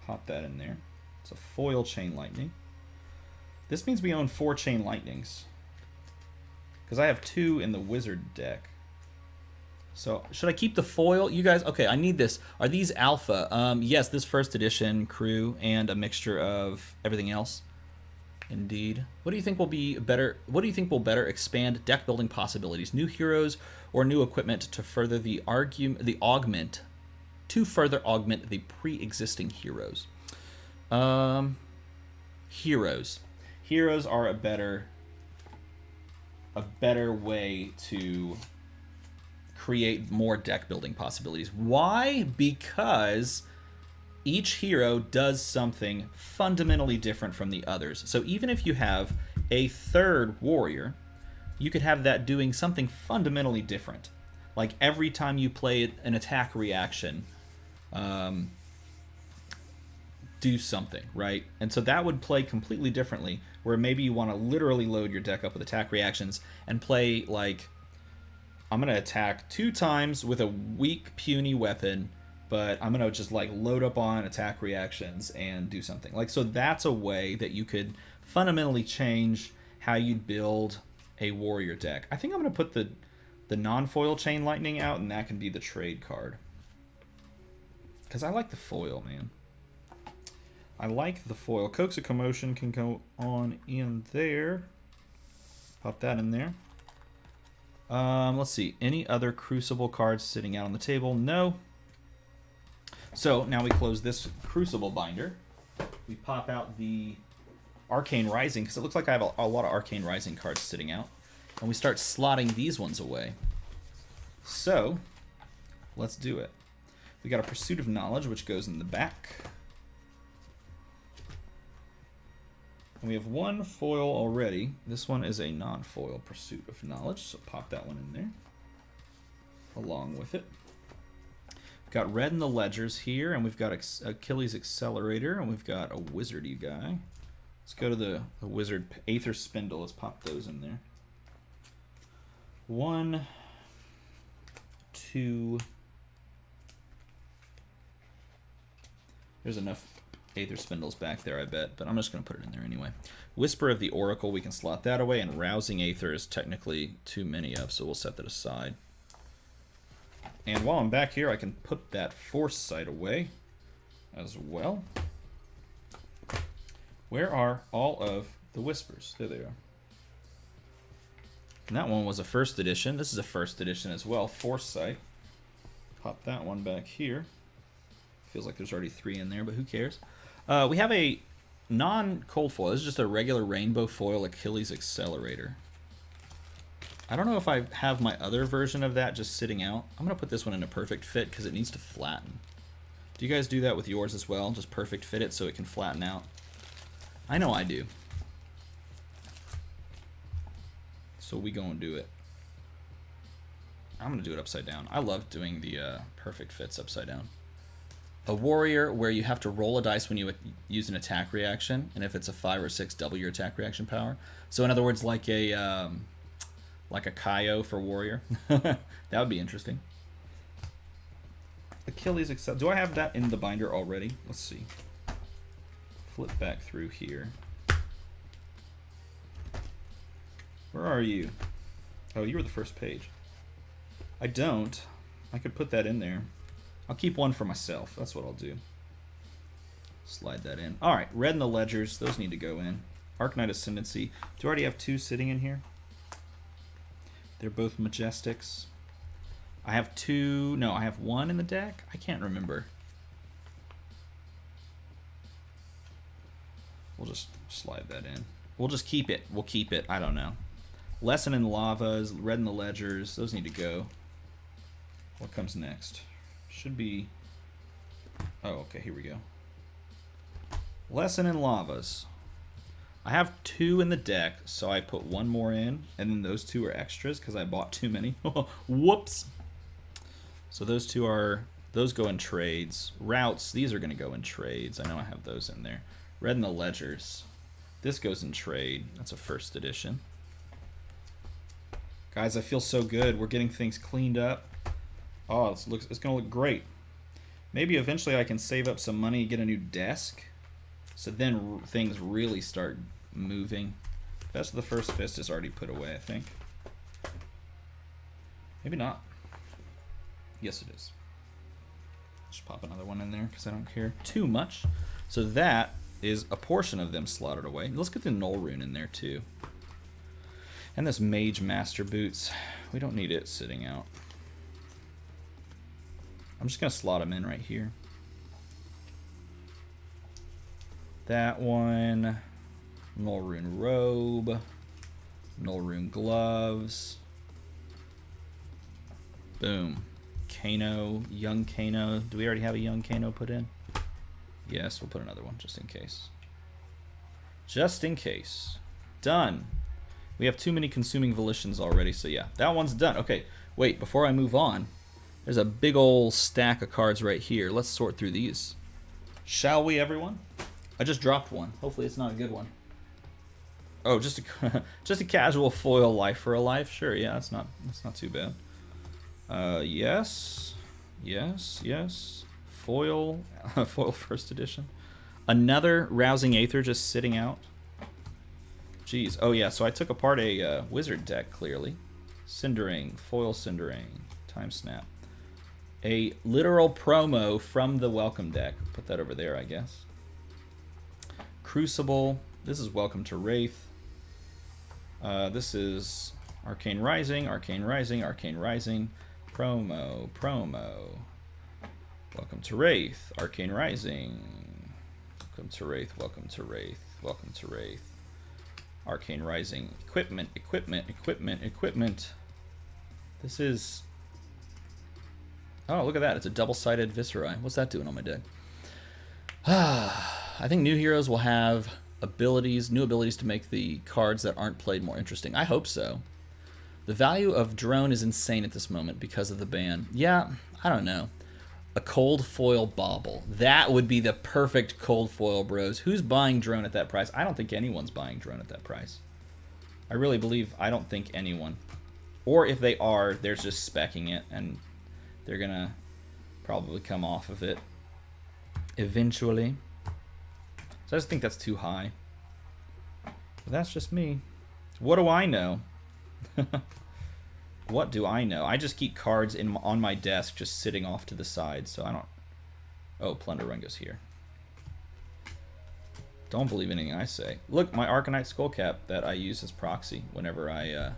Pop that in there. It's a foil Chain Lightning. This means we own 4 Chain Lightnings, because I have 2 in the Wizard deck. So, should I keep the foil? You guys, okay, I need this. Are these alpha? Yes, this first edition crew and a mixture of everything else. Indeed. What do you think will be better? What do you think will better expand deck building possibilities? New heroes or new equipment to further the augment the pre-existing heroes? Heroes. Heroes are a better way to create more deck building possibilities. Why? Because each hero does something fundamentally different from the others. So even if you have a third warrior, you could have that doing something fundamentally different. Like every time you play an attack reaction, do something, right? And so that would play completely differently, where maybe you want to literally load your deck up with attack reactions and play like, I'm going to attack 2 times with a weak, puny weapon, but I'm going to just like load up on attack reactions and do something. Like, so that's a way that you could fundamentally change how you'd build a warrior deck. I think I'm going to put the non-foil Chain Lightning out, and that can be the trade card. Because I like the foil, man. I like the foil. Coax of Commotion can go on in there. Pop that in there. Let's see. Any other Crucible cards sitting out on the table? No. So now we close this Crucible binder. We pop out the Arcane Rising, because it looks like I have a lot of Arcane Rising cards sitting out. And we start slotting these ones away. So, let's do it. We got a Pursuit of Knowledge, which goes in the back. And we have 1 foil already. This one is a non-foil Pursuit of Knowledge, so pop that one in there along with it. We've got Red in the Ledgers here, and we've got Achilles Accelerator, and we've got a wizardy guy. Let's go to the wizard Aether Spindle. Let's pop those in there. 1, 2. There's enough Aether Spindles back there, I bet, but I'm just going to put it in there anyway. Whisper of the Oracle, we can slot that away, and Rousing Aether is technically too many of, so we'll set that aside. And while I'm back here, I can put that Foresight away as well. Where are all of the Whispers? There they are. And that one was a first edition. This is a first edition as well, Foresight. Pop that one back here. Feels like there's already 3 in there, but who cares? We have a non-cold foil. This is just a regular rainbow foil Achilles Accelerator. I don't know if I have my other version of that just sitting out. I'm going to put this one in a perfect fit because it needs to flatten. Do you guys do that with yours as well? Just perfect fit it so it can flatten out? I know I do. So we go and do it. I'm going to do it upside down. I love doing the perfect fits upside down. A warrior where you have to roll a dice when you use an attack reaction, and if it's a 5 or 6, double your attack reaction power. So in other words, like a Kaio for warrior. That would be interesting. Achilles Excel. Do I have that in the binder already? Let's see. Flip back through here. Where are you? Oh, you were the first page. I don't. I could put that in there. I'll keep one for myself. That's what I'll do. Slide that in. All right, red in the ledgers. Those need to go in. Arcanite Ascendancy. Do you already have 2 sitting in here? They're both Majestics. I have 2. No, I have 1 in the deck. I can't remember. We'll just slide that in. We'll just keep it. We'll keep it. I don't know. Lesson in Lavas. Red in the ledgers. Those need to go. What comes next? Should be... Oh, okay, here we go. Lesson in Lavas. I have 2 in the deck, so I put 1 more in, and then those 2 are extras because I bought too many. Whoops! So those 2 are... Those go in trades. Routes, these are going to go in trades. I know I have those in there. Red in the ledgers. This goes in trade. That's a first edition. Guys, I feel so good. We're getting things cleaned up. Oh, it's going to look great. Maybe eventually I can save up some money and get a new desk. So then things really start moving. Best of the First Fist is already put away, I think. Maybe not. Yes, it is. Just pop another one in there because I don't care too much. So that is a portion of them slotted away. Let's get the Null Rune in there too. And this Mage Master Boots. We don't need it sitting out. I'm just going to slot them in right here. That one. Null Rune Robe. Null Rune Gloves. Boom. Kano. Young Kano. Do we already have a Young Kano put in? Yes, we'll put another one just in case. Just in case. Done. We have too many Consuming Volitions already, so yeah. That one's done. Okay, wait, before I move on, there's a big old stack of cards right here. Let's sort through these. Shall we, everyone? I just dropped one. Hopefully it's not a good one. Oh, just a casual foil Life for a Life. Sure, yeah, that's not too bad. Yes. Foil, foil first edition. Another Rousing Aether just sitting out. Jeez. Oh yeah, so I took apart a wizard deck clearly. Cindering, foil Cindering, Time Snap. A literal promo from the Welcome deck. Put that over there, I guess. Crucible. This is Welcome to Wraith. This is Arcane Rising, Arcane Rising, Arcane Rising. Promo. Welcome to Wraith, Arcane Rising. Welcome to Wraith, welcome to Wraith, welcome to Wraith. Arcane Rising. Equipment. This is... Oh, look at that. It's a double-sided Viscera. What's that doing on my deck? I think new heroes will have new abilities to make the cards that aren't played more interesting. I hope so. The value of Drone is insane at this moment because of the ban. Yeah, I don't know. A cold foil Bauble. That would be the perfect cold foil, bros. Who's buying Drone at that price? I don't think anyone's buying Drone at that price. I don't think anyone. Or if they are, they're just speccing it and they're gonna probably come off of it eventually. So I just think that's too high. But that's just me. What do I know? What do I know? I just keep cards on my desk just sitting off to the side, so I don't... Oh, Plunder Run goes here. Don't believe anything I say. Look, my Arcanite Skullcap that I use as proxy whenever I...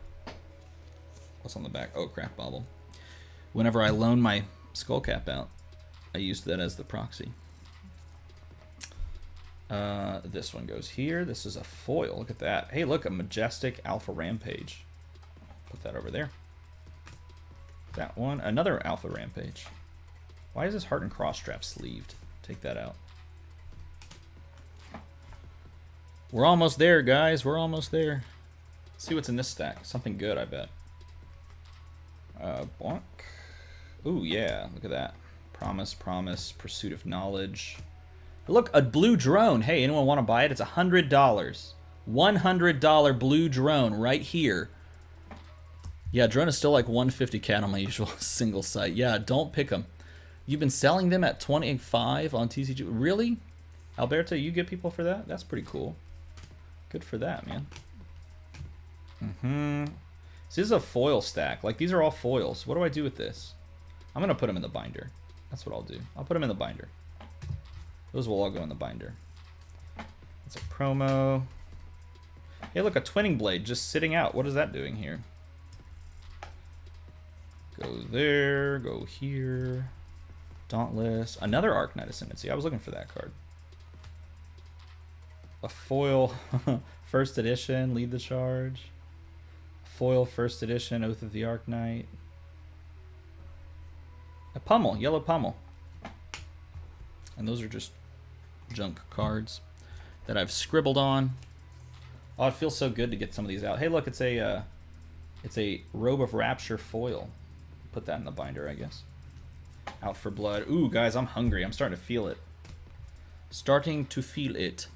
What's on the back? Oh, Craft Bauble. Whenever I loan my Skullcap out, I used that as the proxy. This one goes here. This is a foil. Look at that. Hey, look, a Majestic Alpha Rampage. Put that over there. That one. Another Alpha Rampage. Why is this Heart and Cross Strap sleeved? Take that out. We're almost there, guys. We're almost there. Let's see what's in this stack. Something good, I bet. Bonk. Ooh, yeah. Look at that. Promise, promise, pursuit of knowledge. Look, a blue drone. Hey, anyone want to buy it? It's $100. $100 blue drone right here. Yeah, drone is still like 150 CAD on my usual single site. Yeah, don't pick them. You've been selling them at 25 on TCG. Really? Alberto, you get people for that? That's pretty cool. Good for that, man. So this is a foil stack. Like, these are all foils. What do I do with this? I'm going to put them in the binder. That's what I'll do. I'll put them in the binder. Those will all go in the binder. It's a promo. Hey, look, a twinning blade just sitting out. What is that doing here? Go there, go here. Dauntless. Another Arknight Ascendancy. I was looking for that card. A foil first edition, Lead the Charge. Foil first edition, Oath of the Arknight. A pummel, yellow pummel. And those are just junk cards that I've scribbled on. Oh, it feels so good to get some of these out. Hey, look, it's a Robe of Rapture foil. Put that in the binder, I guess. Out for Blood. Ooh, guys, I'm hungry. I'm starting to feel it. Starting to feel it.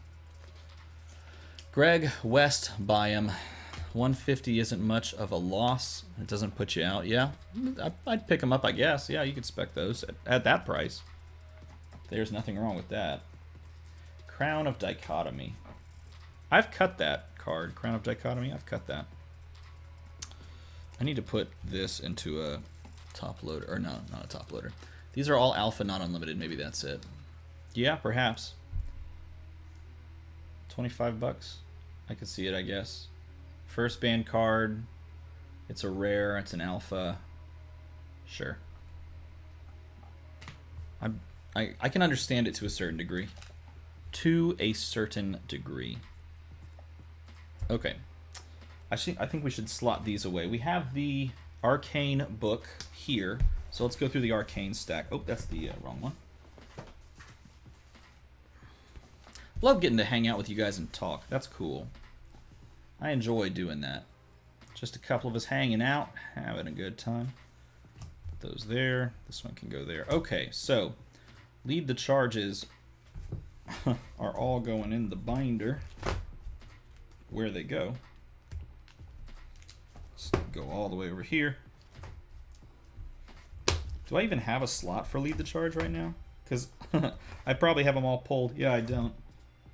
Greg West, buy him. 150 isn't much of a loss. It doesn't put you out. Yeah, I'd pick them up, I guess. Yeah, you could spec those at that price. There's nothing wrong with that. Crown of Dichotomy. I've cut that card. Crown of Dichotomy, I've cut that. I need to put this into a top loader. Or no, not a top loader. These are all alpha, not unlimited. Maybe that's it. Yeah, perhaps. 25 bucks. I could see it, I guess. First band card. It's a rare. It's an alpha. Sure. I can understand it to a certain degree. To a certain degree. Okay. I think we should slot these away. We have the Arcane book here. So let's go through the Arcane stack. Oh, that's the wrong one. Love getting to hang out with you guys and talk. That's cool. I enjoy doing that. Just a couple of us hanging out, having a good time. Put those there. This one can go there. Okay, so Lead the Charges are all going in the binder. Where they go. Let's go all the way over here. Do I even have a slot for Lead the Charge right now? Because I probably have them all pulled. Yeah, I don't.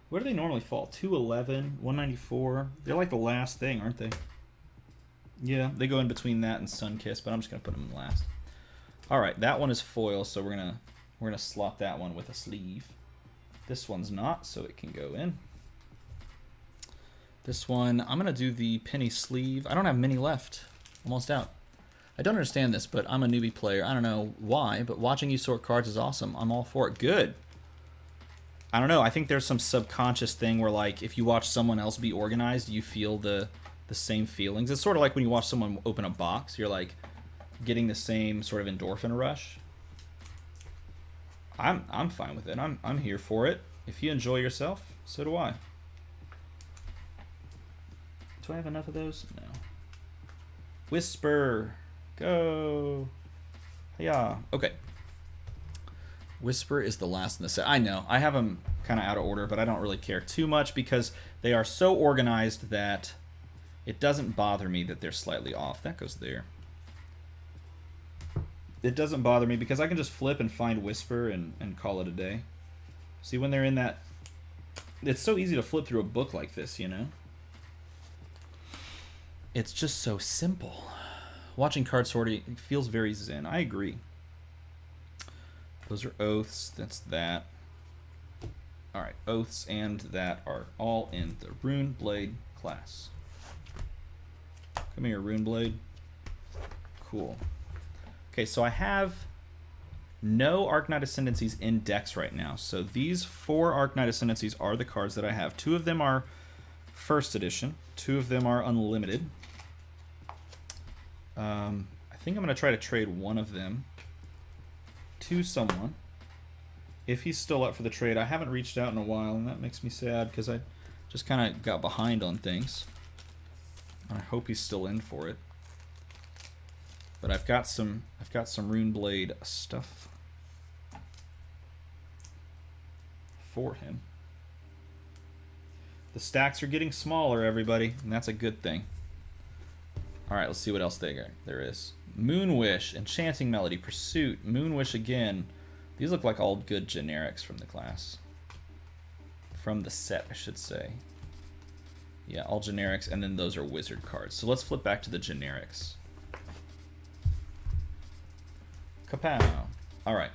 Where do they normally fall? 211, 194. They're like the last thing, aren't they? Yeah, they go in between that and Sunkiss, but I'm just gonna put them last. All right, that one is foil, so we're gonna slot that one with a sleeve. This one's not, so it can go in. This one, I'm gonna do the penny sleeve. I don't have many left. Almost out. I don't understand this, but I'm a newbie player. I don't know why, but watching you sort cards is awesome. I'm all for it. Good. I don't know. I think there's some subconscious thing where, like, if you watch someone else be organized, you feel the same feelings. It's sort of like when you watch someone open a box. You're, like, getting the same sort of endorphin rush. I'm fine with it. I'm here for it. If you enjoy yourself, so do I. Do I have enough of those? No. Whisper. Go. Yeah. Okay. Whisper is the last in the set. I know. I have them kind of out of order, but I don't really care too much because they are so organized that it doesn't bother me that they're slightly off. That goes there. It doesn't bother me because I can just flip and find Whisper and call it a day. See, when they're in that... It's so easy to flip through a book like this, you know? It's just so simple. Watching card sorting feels very zen. I agree. Those are oaths. That's that. All right, oaths and that are all in the Rune Blade class. Come here, Rune Blade. Cool. Okay, so I have no Arknight Ascendancies in decks right now. So these 4 Arknight Ascendancies are the cards that I have. 2 of them are first edition. 2 of them are unlimited. I think I'm going to try to trade one of them to someone. If he's still up for the trade. I haven't reached out in a while, and that makes me sad because I just kind of got behind on things. I hope he's still in for it. But I've got some Rune Blade stuff for him. The stacks are getting smaller, everybody, and that's a good thing. All right, let's see what else there is. Moonwish, Enchanting Melody, Pursuit, Moonwish again. These look like all good generics from the class. From the set, I should say. Yeah, all generics, and then those are wizard cards. So let's flip back to the generics. Kapow. All right.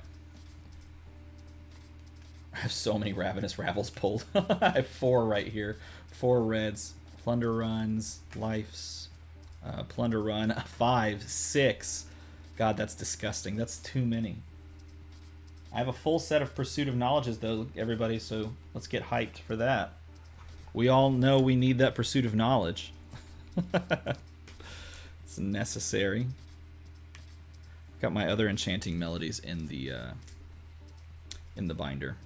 I have so many Ravenous Rabbles pulled. I have 4 right here. 4 reds. Plunder Runs, Lifes, Plunder Run, 5, 6. God, that's disgusting. That's too many. I have a full set of Pursuit of Knowledges, though, everybody, so let's get hyped for that. We all know we need that Pursuit of Knowledge. It's necessary. Got my other Enchanting Melodies in the binder.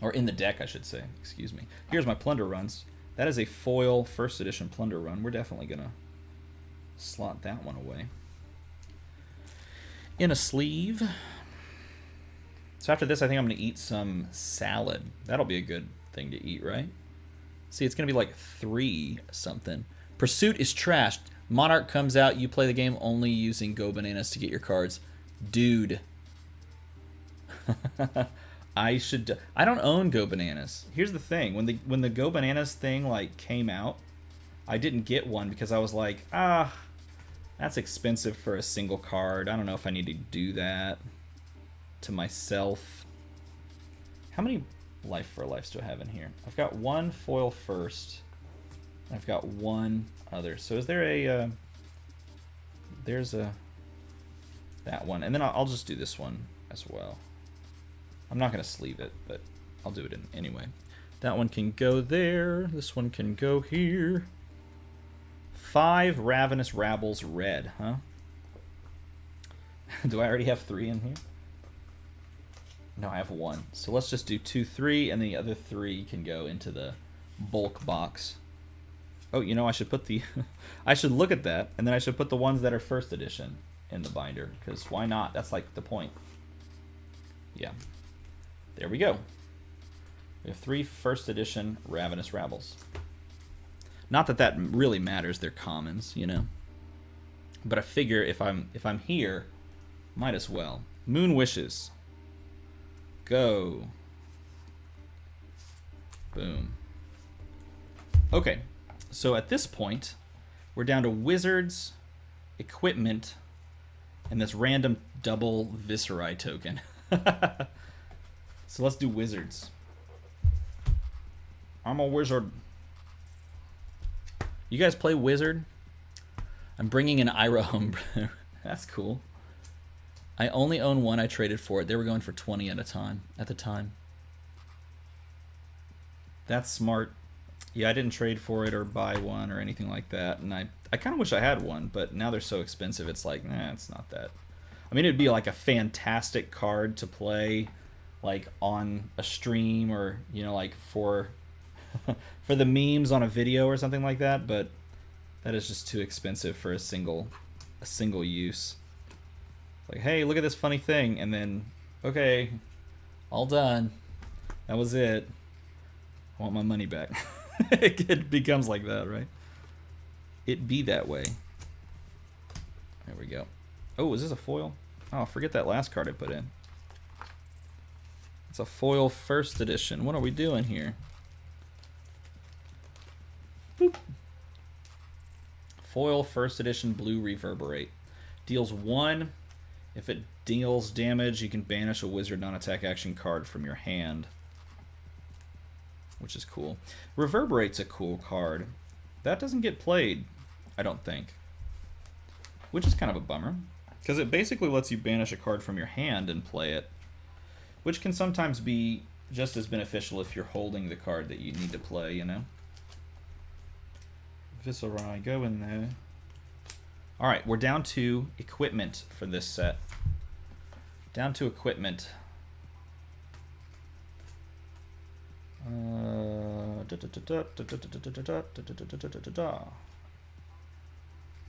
Or in the deck, I should say. Excuse me. Here's my Plunder Runs. That is a foil 1st edition Plunder Run. We're definitely going to slot that one away. In a sleeve. So after this, I think I'm going to eat some salad. That'll be a good thing to eat, right? See, it's going to be like 3 something. Pursuit is trashed. Monarch comes out, you play the game only using Go Bananas to get your cards. Dude. I don't own Go Bananas. Here's the thing. When the Go Bananas thing like came out, I didn't get one because I was like, that's expensive for a single card. I don't know if I need to do that to myself. How many Life for Lives do I have in here? I've got 1 foil 1st. I've got 1 other. So is there a there's that one, and then I'll just do this one as well. I'm not going to sleeve it, but I'll do it anyway. That one can go there. This one can go here. 5 Ravenous Rabbles red, huh? Do I already have 3 in here? No, I have 1. So let's just do 2, 3, and then the other 3 can go into the bulk box. Oh, you know, I should put the... I should look at that, and then I should put the ones that are 1st edition in the binder, because why not? That's like the point. Yeah. There we go. We have 3 1st edition Ravenous Rabbles. Not that that really matters, they're commons, you know. But I figure if I'm here, might as well. Moon Wishes. Go. Boom. Okay. So at this point, we're down to Wizards, Equipment, and this random double Viscerai token. So let's do Wizards. I'm a wizard. You guys play Wizard? I'm bringing an Ira Homebrew. That's cool. I only own 1. I traded for it. They were going for 20 at the time. That's smart. Yeah, I didn't trade for it or buy one or anything like that. And I kind of wish I had one, but now they're so expensive. It's like, nah, it's not that. I mean, it'd be like a fantastic card to play like on a stream or, you know, like for for the memes on a video or something like that, but that is just too expensive for a single use. It's like, hey, look at this funny thing, and then, okay, all done. That was it. I want my money back. It becomes like that, right? It be that way. There we go. Oh, is this a foil? Oh, forget that last card I put in. It's a foil 1st edition. What are we doing here? Boop. Foil 1st edition blue Reverberate. Deals 1. If it deals damage, you can banish a wizard non-attack action card from your hand, which is cool. Reverberate's a cool card. That doesn't get played, I don't think, which is kind of a bummer, because it basically lets you banish a card from your hand and play it, which can sometimes be just as beneficial if you're holding the card that you need to play, you know? Viscerai, go in there. All right, we're down to equipment for this set. Down to equipment.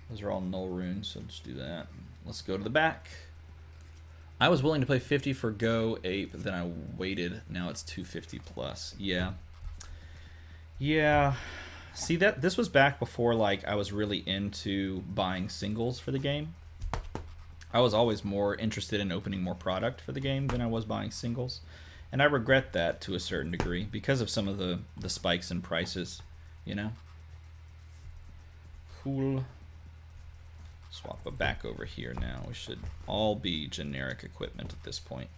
Those are all null runes, so just do that. Let's go to the back. I was willing to play 50 for Go Ape, then I waited. Now it's 250 plus. Yeah. Yeah. See, that this was back before like I was really into buying singles for the game. I was always more interested in opening more product for the game than I was buying singles. And I regret that to a certain degree because of some of the spikes in prices, you know? Cool. Swap it back over here now. We should all be generic equipment at this point.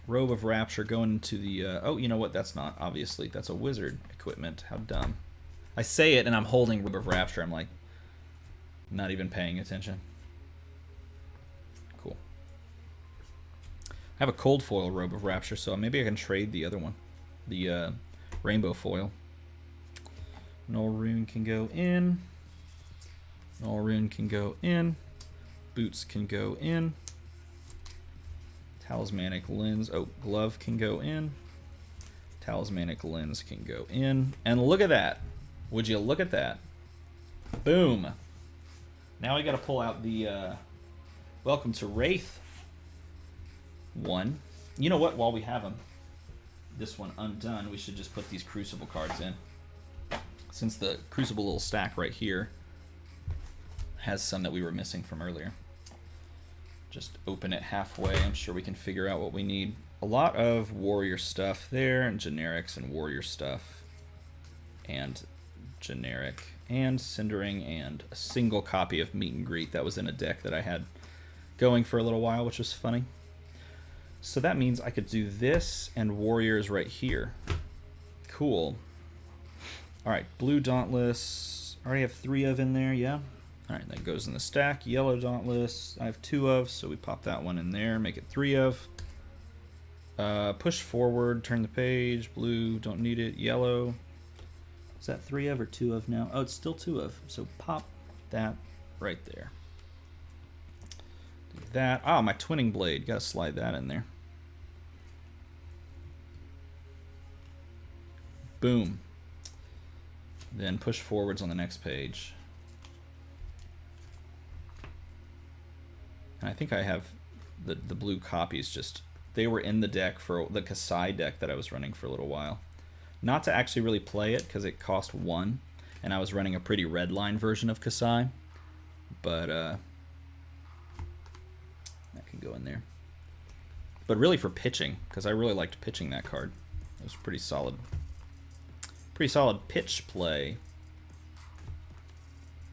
Robe of Rapture going into the... oh, you know what? That's not, obviously. That's a wizard equipment. How dumb. I say it and I'm holding Robe of Rapture. I'm like, not even paying attention. Cool. I have a cold foil Robe of Rapture, so maybe I can trade the other one. The rainbow foil. Null rune can go in. Null rune can go in. Boots can go in. Talismanic lens. Oh, glove can go in. Talismanic lens can go in. And look at that. Would you look at that? Boom. Now we got to pull out the Welcome to Wraith one. You know what? While we have them, this one undone, we should just put these Crucible cards in. Since the Crucible little stack right here has some that we were missing from earlier. Just open it halfway. I'm sure we can figure out what we need. A lot of warrior stuff there, and generics and warrior stuff. And generic and cindering, and a single copy of Meet and Greet that was in a deck that I had going for a little while, which was funny. So that means I could do this and warriors right here. Cool. Alright, blue Dauntless. I already have 3 of in there, yeah? Alright, that goes in the stack. Yellow Dauntless, I have 2 of, so we pop that one in there, make it 3 of. Push forward, turn the page. Blue, don't need it. Yellow. Is that 3 of or 2 of now? Oh, it's still 2 of, so pop that right there. Do that. Oh, my Twinning Blade, gotta slide that in there. Boom. Then push forwards on the next page. And I think I have the blue copies just... They were in the deck for the Kasai deck that I was running for a little while. Not to actually really play it because it cost 1. And I was running a pretty red line version of Kasai. But that can go in there. But really for pitching, because I really liked pitching that card. It was pretty solid. Pretty solid pitch play.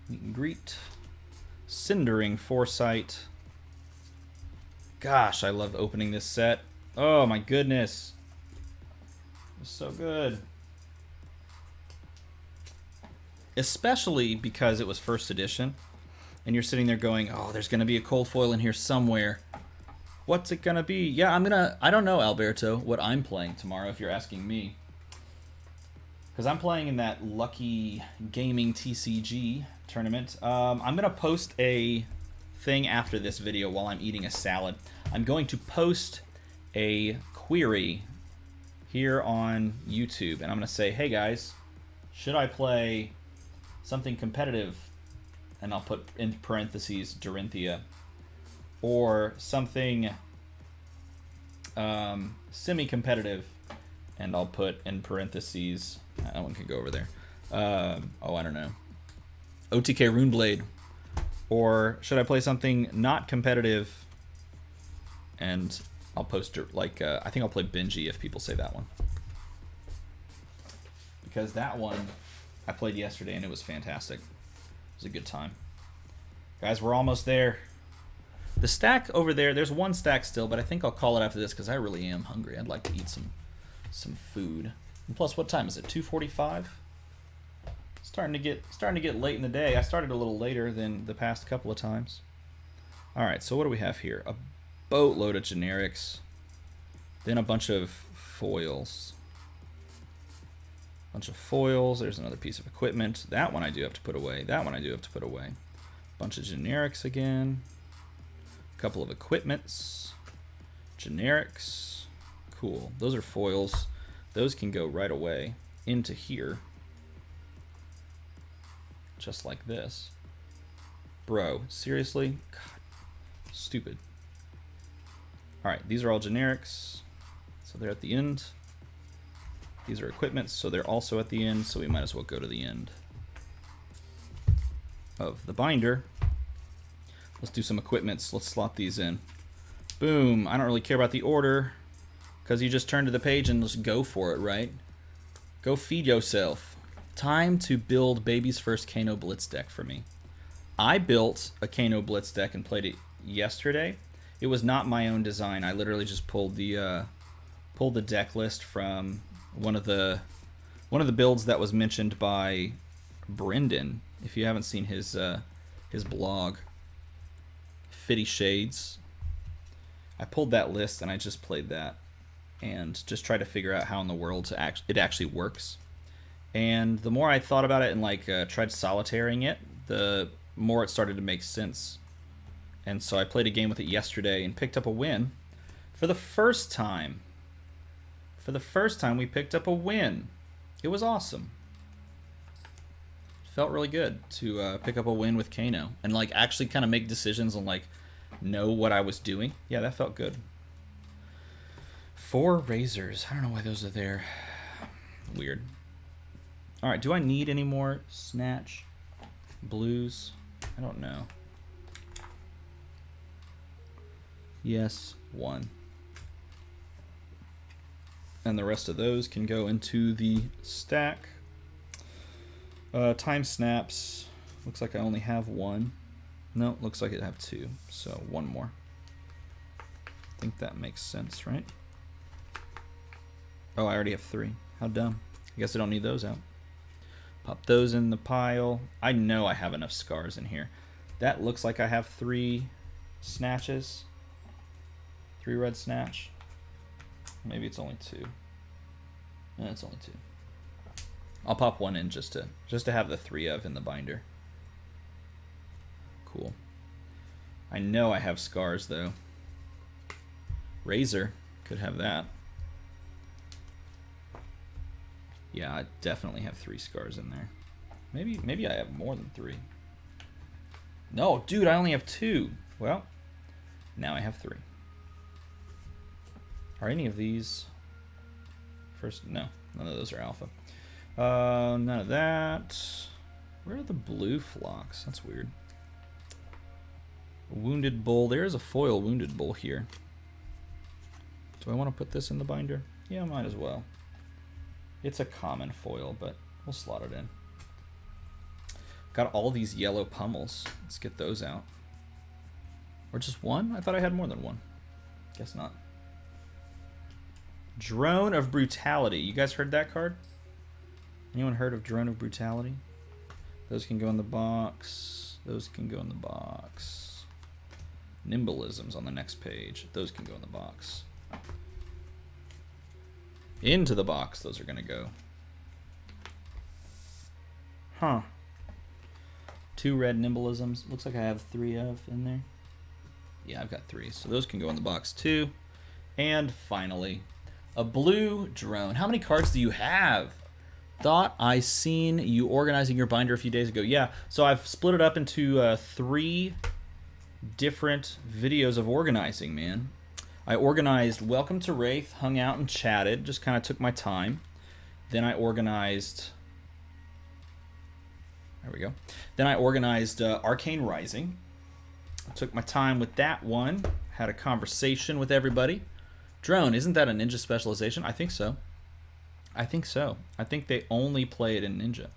Meet and Greet. Cindering Foresight. Gosh, I love opening this set. Oh my goodness. It's so good. Especially because it was first edition. And you're sitting there going, oh, there's going to be a cold foil in here somewhere. What's it going to be? Yeah, I don't know, Alberto, what I'm playing tomorrow, if you're asking me. Because I'm playing in that Lucky Gaming TCG tournament. I'm going to post a thing after this video while I'm eating a salad. I'm going to post a query here on YouTube, and I'm going to say, hey guys, should I play something competitive? And I'll put in parentheses Dorinthia. Or something semi-competitive, and I'll put in parentheses... That one can go over there. Oh, I don't know. OTK Runeblade. Or should I play something not competitive? And I'll post it like, I think I'll play Benji if people say that one. Because that one I played yesterday and it was fantastic. It was a good time. Guys, we're almost there. The stack over there, there's one stack still, but I think I'll call it after this because I really am hungry. I'd like to eat some food. And plus, what time is it? 2:45. Starting to get late in the day. I started a little later than the past couple of times. All right, so what do we have here? A boatload of generics, then a bunch of foils. Bunch of foils. There's another piece of equipment. That one I do have to put away. That one I do have to put away. Bunch of generics again. A couple of equipments. Generics. Cool. Those are foils. Those can go right away into here. Just like this. Bro, seriously? God, stupid. Alright, these are all generics. So they're at the end. These are equipments, so they're also at the end, so we might as well go to the end of the binder. Let's do some equipments. Let's slot these in. Boom. I don't really care about the order because you just turn to the page and just go for it, right? Go feed yourself. Time to build baby's first Kano Blitz deck for me. I built a Kano Blitz deck and played it yesterday. It was not my own design. I literally just pulled the deck list from one of the builds that was mentioned by Brendan. If you haven't seen his blog, Fitty Shades, I pulled that list and I just played that and just tried to figure out how in the world it actually works. And the more I thought about it and like tried solitairing it, the more it started to make sense. And so I played a game with it yesterday and picked up a win for the first time. For the first time, we picked up a win. It was awesome. Felt really good to pick up a win with Kano and like actually kind of make decisions and like know what I was doing. Yeah, that felt good. 4 razors. I don't know why those are there. Weird. All right, do I need any more snatch blues? I don't know. Yes, 1. And the rest of those can go into the stack. Time snaps. Looks like I only have 1. No, looks like I have 2. So 1 more. I think that makes sense, right? Oh, I already have 3. How dumb. I guess I don't need those out. Pop those in the pile. I know I have enough scars in here. That looks like I have 3 snatches. 3 red snatch. Maybe it's only 2. No, it's only 2. I'll pop 1 in just to have the 3 of in the binder. Cool. I know I have scars though. Razor could have that. Yeah, I definitely have 3 scars in there. Maybe I have more than 3. No, dude, I only have 2. Well, now I have 3. Are any of these first? No, none of those are alpha. None of that. Where are the blue flocks? That's weird. Wounded bull. There is a foil wounded bull here. Do I want to put this in the binder? Yeah, I might as well. It's a common foil, but we'll slot it in. Got all these yellow pummels. Let's get those out. Or just 1? I thought I had more than 1. Guess not. Drone of Brutality. You guys heard that card? Anyone heard of Drone of Brutality? Those can go in the box. Those can go in the box. Nimbleism's on the next page. Those can go in the box. Into the box, those are going to go. Huh. 2 red Nimbleisms. Looks like I have 3 of in there. Yeah, I've got 3. So those can go in the box too. And finally, a blue drone. How many cards do you have? Thought I seen you organizing your binder a few days ago. Yeah, so I've split it up into 3 different videos of organizing, man. I organized Welcome to Wraith, hung out and chatted, just kind of took my time. Then I organized... There we go. Then I organized Arcane Rising. I took my time with that one, had a conversation with everybody. Drone, isn't that a ninja specialization? I think so. I think so. I think they only play it in ninja.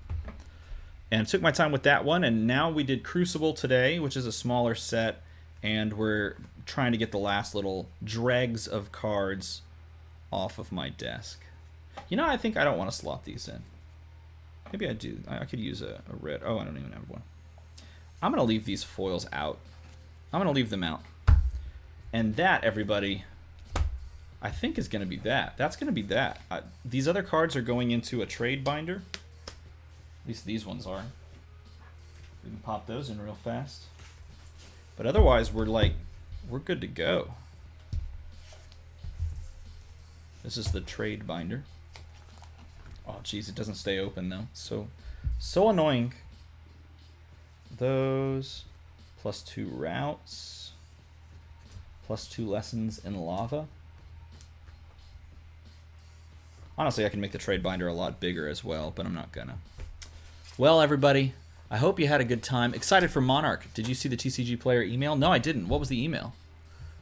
And took my time with that one, and now we did Crucible today, which is a smaller set, and we're trying to get the last little dregs of cards off of my desk. You know, I think I don't want to slot these in. Maybe I do. I could use a red. Oh, I don't even have one. I'm going to leave these foils out. I'm going to leave them out. And that, everybody, I think is going to be that. That's going to be that. These other cards are going into a trade binder. At least these ones are. We can pop those in real fast. But otherwise, we're good to go. This is the trade binder. Oh, geez, it doesn't stay open though. So annoying. Those +2 routes, +2 lessons in lava. Honestly, I can make the trade binder a lot bigger as well, but I'm not gonna. Well, everybody, I hope you had a good time. Excited for Monarch. Did you see the TCG player email? No, I didn't. What was the email?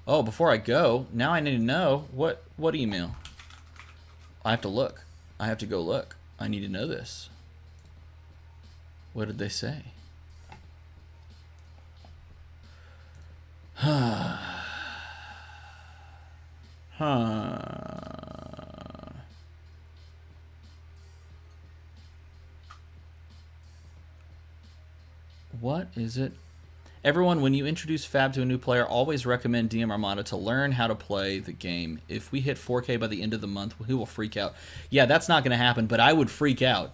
Oh, before I go, now I need to know what email. I have to look. I have to go look. I need to know this. What did they say? Huh. What is it? Everyone, when you introduce Fab to a new player, always recommend DM Armada to learn how to play the game. If we hit 4K by the end of the month, he will freak out. Yeah, that's not going to happen, but I would freak out.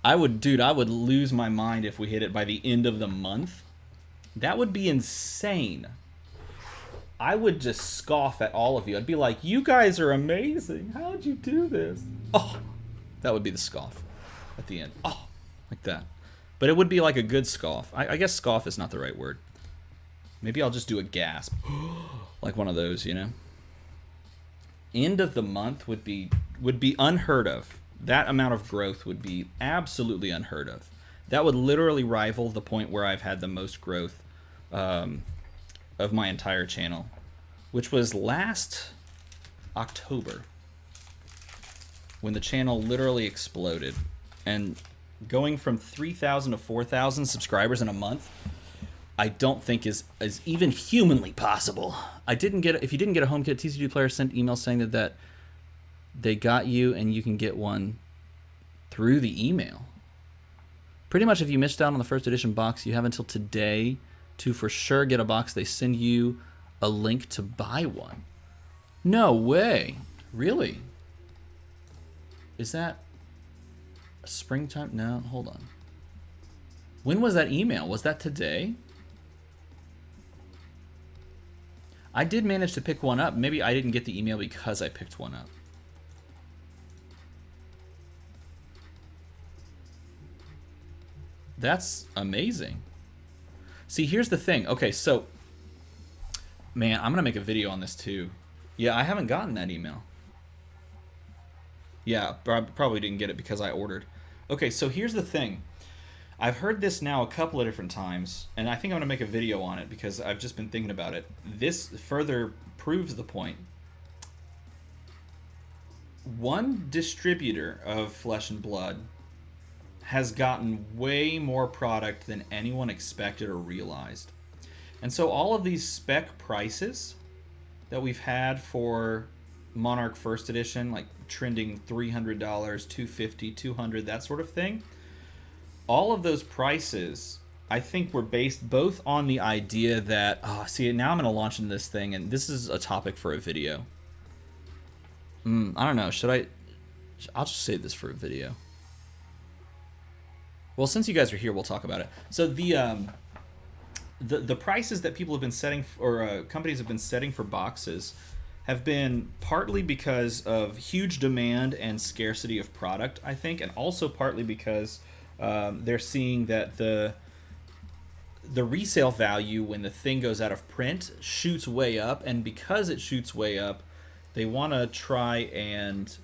I would lose my mind if we hit it by the end of the month. That would be insane. I would just scoff at all of you. I'd be like, you guys are amazing. How'd you do this? Oh, that would be the scoff at the end. Oh, like that. But it would be like a good scoff. I guess scoff is not the right word. Maybe I'll just do a gasp. Like one of those, you know? End of the month would be unheard of. That amount of growth would be absolutely unheard of. That would literally rival the point where I've had the most growth of my entire channel, which was last October, when the channel literally exploded. And going from 3,000 to 4,000 subscribers in a month, I don't think is even humanly possible. If you didn't get a home kit, TCG player sent emails saying that they got you and you can get one through the email. Pretty much if you missed out on the first edition box, you have until today to for sure get a box. They send you a link to buy one. No way. Really? Is that springtime? No, hold on. When was that email? Was that today? I did manage to pick one up. Maybe I didn't get the email because I picked one up. That's amazing. See, here's the thing. Okay, so, man, I'm going to make a video on this too. Yeah, I haven't gotten that email. Yeah, I probably didn't get it because I ordered. Okay, so here's the thing. I've heard this now a couple of different times, and I think I'm going to make a video on it because I've just been thinking about it. This further proves the point. One distributor of Flesh and Blood has gotten way more product than anyone expected or realized. And so all of these spec prices that we've had for Monarch First Edition, like trending $300, $250, $200, that sort of thing, all of those prices, I think, were based both on the idea that, see, now I'm going to launch into this thing, and this is a topic for a video. I don't know, I'll just save this for a video. Well, since you guys are here, we'll talk about it. So the prices that people have been setting, or companies have been setting for boxes, have been partly because of huge demand and scarcity of product, I think, and also partly because they're seeing that the resale value when the thing goes out of print shoots way up, and because it shoots way up, they want to try and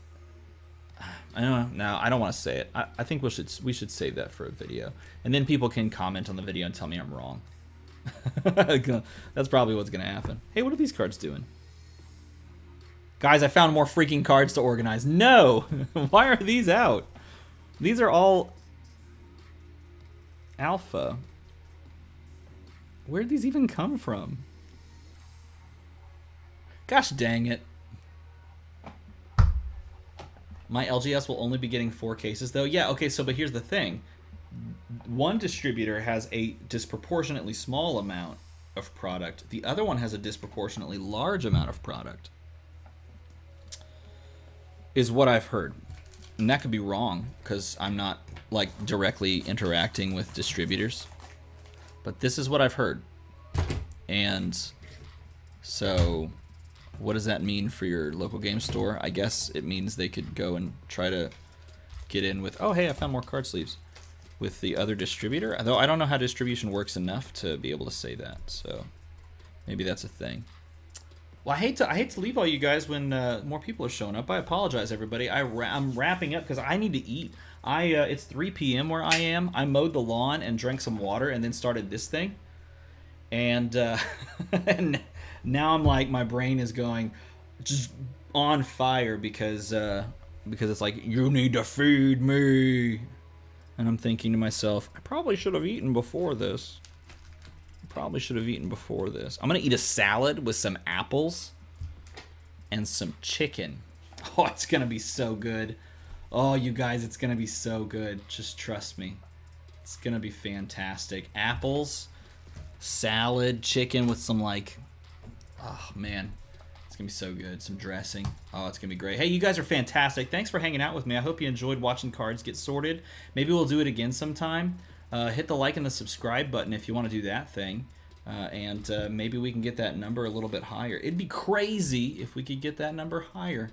I don't know. No, I don't want to say it. I think we should save that for a video, and then people can comment on the video and tell me I'm wrong. That's probably what's gonna happen. Hey, what are these cards doing? Guys, I found more freaking cards to organize. No! Why are these out? These are all alpha. Where did these even come from? Gosh dang it. My LGS will only be getting 4 cases, though. Yeah, okay, so, but here's the thing. One distributor has a disproportionately small amount of product. The other one has a disproportionately large amount of product. is what I've heard. And that could be wrong, because I'm not, like, directly interacting with distributors. But this is what I've heard. And so, what does that mean for your local game store? I guess it means they could go and try to get in with, oh, hey, I found more card sleeves, with the other distributor. Though I don't know how distribution works enough to be able to say that. So, maybe that's a thing. Well, I hate to leave all you guys when more people are showing up. I apologize, everybody. I'm wrapping up because I need to eat. It's 3 p.m. where I am. I mowed the lawn and drank some water and then started this thing. And, and now I'm like, my brain is going just on fire because it's like, you need to feed me. And I'm thinking to myself, I probably should have eaten before this. I'm going to eat a salad with some apples and some chicken. Oh, it's going to be so good. Oh, you guys, it's going to be so good. Just trust me. It's going to be fantastic. Apples, salad, chicken with some, like, oh, man. It's going to be so good. Some dressing. Oh, it's going to be great. Hey, you guys are fantastic. Thanks for hanging out with me. I hope you enjoyed watching cards get sorted. Maybe we'll do it again sometime. Hit the like and the subscribe button if you want to do that thing. And maybe we can get that number a little bit higher. It'd be crazy if we could get that number higher.